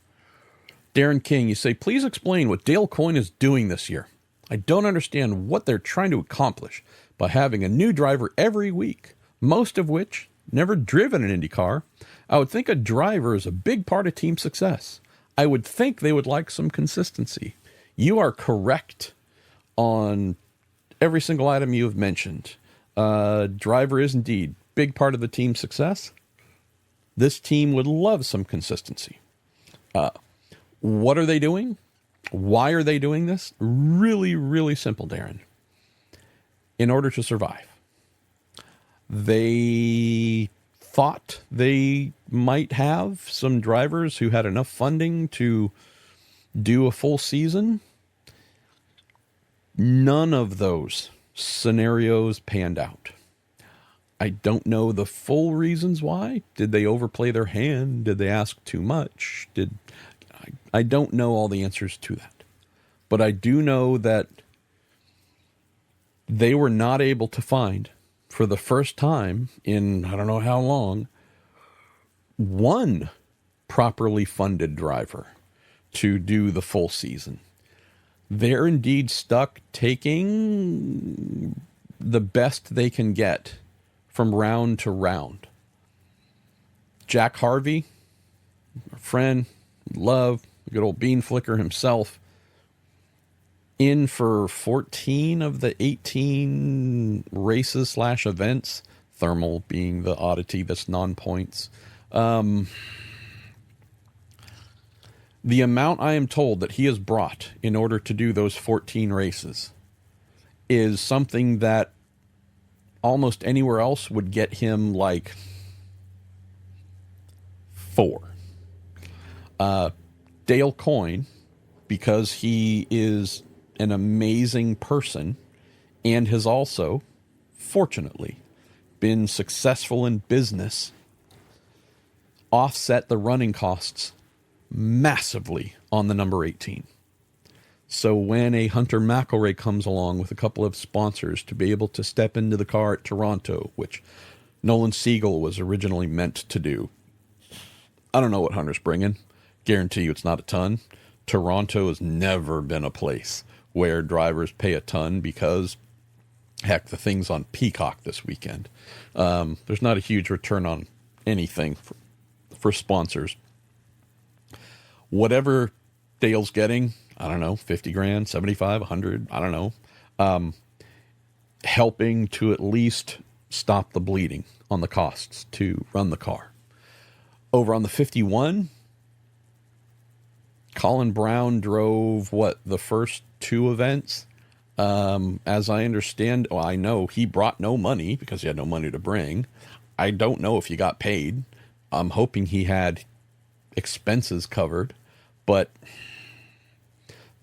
Darren King, you say, please explain what Dale Coyne is doing this year. I don't understand what they're trying to accomplish by having a new driver every week, most of which never driven an IndyCar. I would think a driver is a big part of team success. I would think they would like some consistency. You are correct on every single item you have mentioned. Driver is indeed big part of the team's success. This team would love some consistency. What are they doing? Why are they doing this? Really, really simple, Darren. In order to survive. They thought they might have some drivers who had enough funding to do a full season. None of those scenarios panned out. I don't know the full reasons why. Did they overplay their hand? Did they ask too much? I don't know all the answers to that. But I do know that they were not able to find, for the first time in I don't know how long, one properly funded driver to do the full season. They're indeed stuck taking the best they can get from round to round. Jack Harvey, our friend, love, good old bean flicker himself, in for 14 of the 18 races / events, thermal being the oddity that's non-points. The amount I am told that he has brought in order to do those 14 races is something that almost anywhere else would get him like 4. Dale Coyne, because he is an amazing person and has also, fortunately, been successful in business, offset the running costs massively on the number 18. So when a Hunter McElroy comes along with a couple of sponsors to be able to step into the car at Toronto, which Nolan Siegel was originally meant to do, I don't know what Hunter's bringing. Guarantee you it's not a ton. Toronto has never been a place where drivers pay a ton because, heck, the thing's on Peacock this weekend. There's not a huge return on anything for sponsors. Whatever Dale's getting, I don't know, 50 grand, 75, 100, I don't know, helping to at least stop the bleeding on the costs to run the car. Over on the 51, Colin Brown drove, the first 2 events? As I understand, I know he brought no money because he had no money to bring. I don't know if he got paid. I'm hoping he had expenses covered, but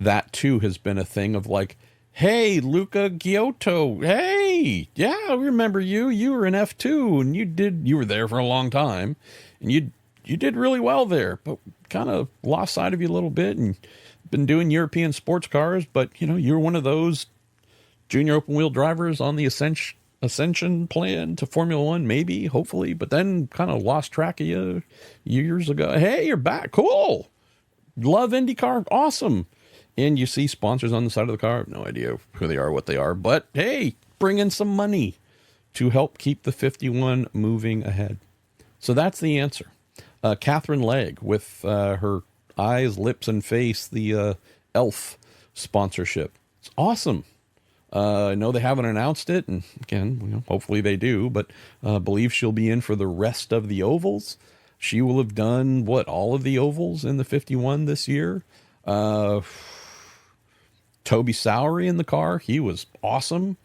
that too has been a thing of like, hey, Luca Giotto, hey, yeah, I remember you. You were in F2 and you were there for a long time and you did really well there, but kind of lost sight of you a little bit and been doing European sports cars, but you were one of those junior open wheel drivers on the ascension plan to Formula One, maybe, hopefully, but then kind of lost track of you years ago. Hey, you're back. Cool. Love IndyCar. Awesome. And you see sponsors on the side of the car. I have no idea who they are, what they are, but hey, bring in some money to help keep the 51 moving ahead. So that's the answer. Catherine Legg with her eyes, lips, and face, the Elf sponsorship. It's awesome. I know they haven't announced it, and again, hopefully they do, but believe she'll be in for the rest of the ovals. She will have done, all of the ovals in the 51 this year. Toby Sowery in the car, he was awesome.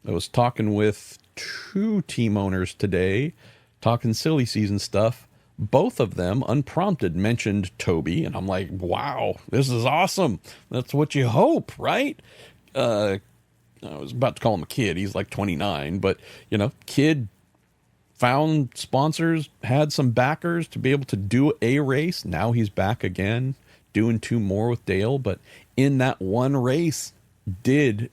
I was talking with 2 team owners today, talking silly season stuff. Both of them, unprompted, mentioned Toby, and I'm like, wow, this is awesome. That's what you hope, right? I was about to call him a kid. He's like 29, but kid found sponsors, had some backers to be able to do a race. Now he's back again, doing 2 more with Dale. But in that one race, did,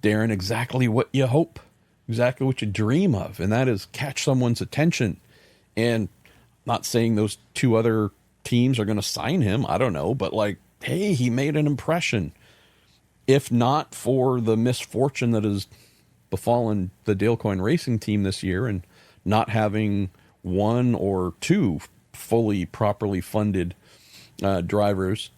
Darren, exactly what you hope, exactly what you dream of, and that is catch someone's attention. And not saying those 2 other teams are going to sign him. I don't know, but hey, he made an impression. If not for the misfortune that has befallen the Dale Coyne Racing team this year and not having 1 or 2 fully properly funded drivers,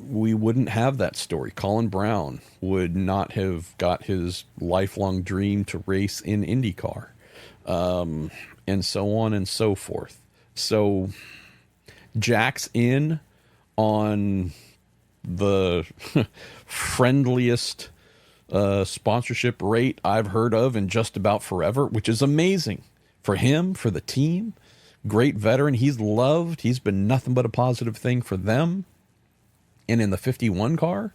we wouldn't have that story. Colin Brown would not have got his lifelong dream to race in IndyCar, and so on and so forth. So Jack's in on the friendliest sponsorship rate I've heard of in just about forever, which is amazing for him, for the team. Great veteran. He's loved. He's been nothing but a positive thing for them. And in the 51 car,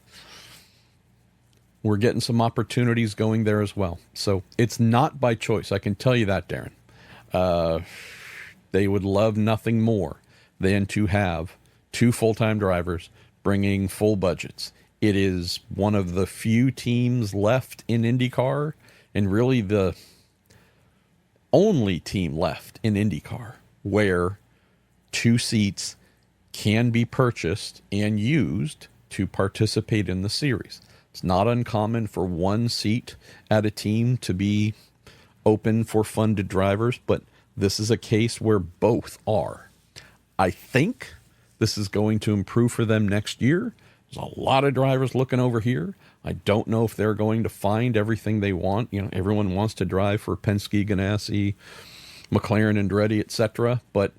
we're getting some opportunities going there as well. So it's not by choice. I can tell you that, Darren. They would love nothing more than to have 2 full-time drivers bringing full budgets. It is one of the few teams left in IndyCar, and really the only team left in IndyCar where 2 seats can be purchased and used to participate in the series. It's not uncommon for 1 seat at a team to be open for funded drivers, but this is a case where both are. I think this is going to improve for them next year. There's a lot of drivers looking over here. I don't know if they're going to find everything they want. Everyone wants to drive for Penske, Ganassi, McLaren, Andretti, etc. But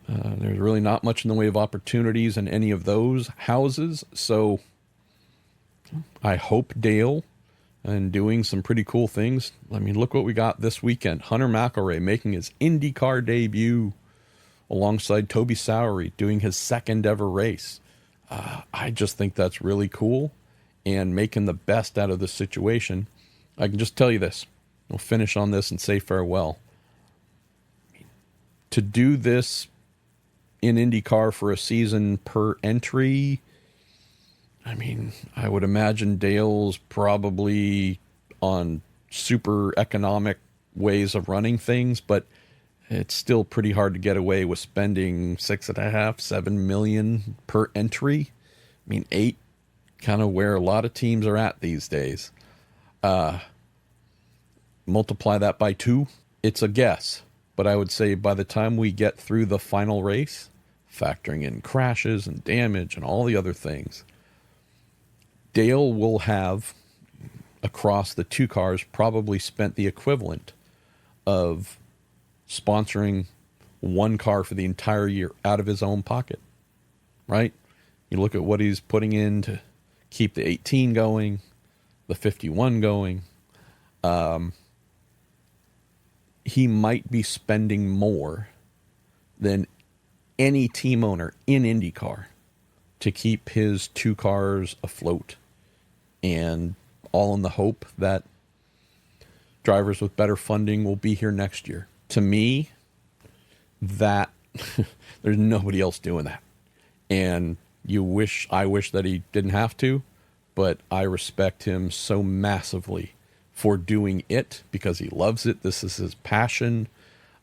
there's really not much in the way of opportunities in any of those houses. So I hope Dale and doing some pretty cool things. I mean, look what we got this weekend. Hunter McElroy making his IndyCar debut alongside Toby Sowery doing his 2nd ever race. I just think that's really cool and making the best out of the situation. I can just tell you this. We'll finish on this and say farewell. To do this in IndyCar for a season per entry, I mean, I would imagine Dale's probably on super economic ways of running things, but it's still pretty hard to get away with spending $6.5-7 million per entry. I mean, 8, kind of where a lot of teams are at these days. Multiply that by 2, it's a guess. But I would say by the time we get through the final race, factoring in crashes and damage and all the other things, Dale will have, across the 2 cars, probably spent the equivalent of sponsoring 1 car for the entire year out of his own pocket, right? You look at what he's putting in to keep the 18 going, the 51 going. He might be spending more than any team owner in IndyCar to keep his 2 cars afloat, and all in the hope that drivers with better funding will be here next year. To me, that there's nobody else doing that. And I wish that he didn't have to, but I respect him so massively for doing it because he loves it. This is his passion.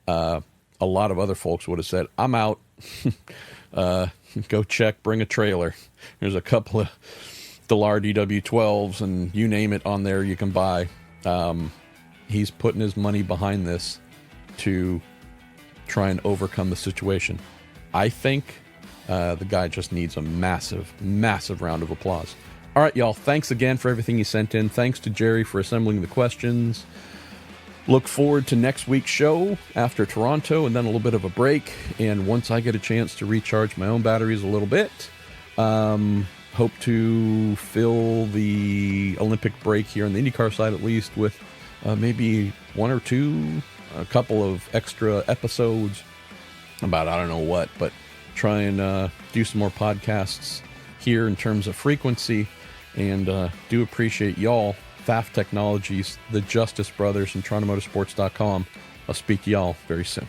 A lot of other folks would have said, I'm out. Go check, bring a trailer. There's a couple of Delar DW12s and you name it on there you can buy. He's putting his money behind this to try and overcome the situation. I think the guy just needs a massive, massive round of applause. All right, y'all. Thanks again for everything you sent in. Thanks to Jerry for assembling the questions. Look forward to next week's show after Toronto and then a little bit of a break. And once I get a chance to recharge my own batteries a little bit, hope to fill the Olympic break here on the IndyCar side at least with maybe one or two, a couple of extra episodes about I don't know what, but try and do some more podcasts here in terms of frequency. And do appreciate y'all. Pfaff Technologies, the Justice Brothers, and TorontoMotorsports.com. I'll speak to y'all very soon.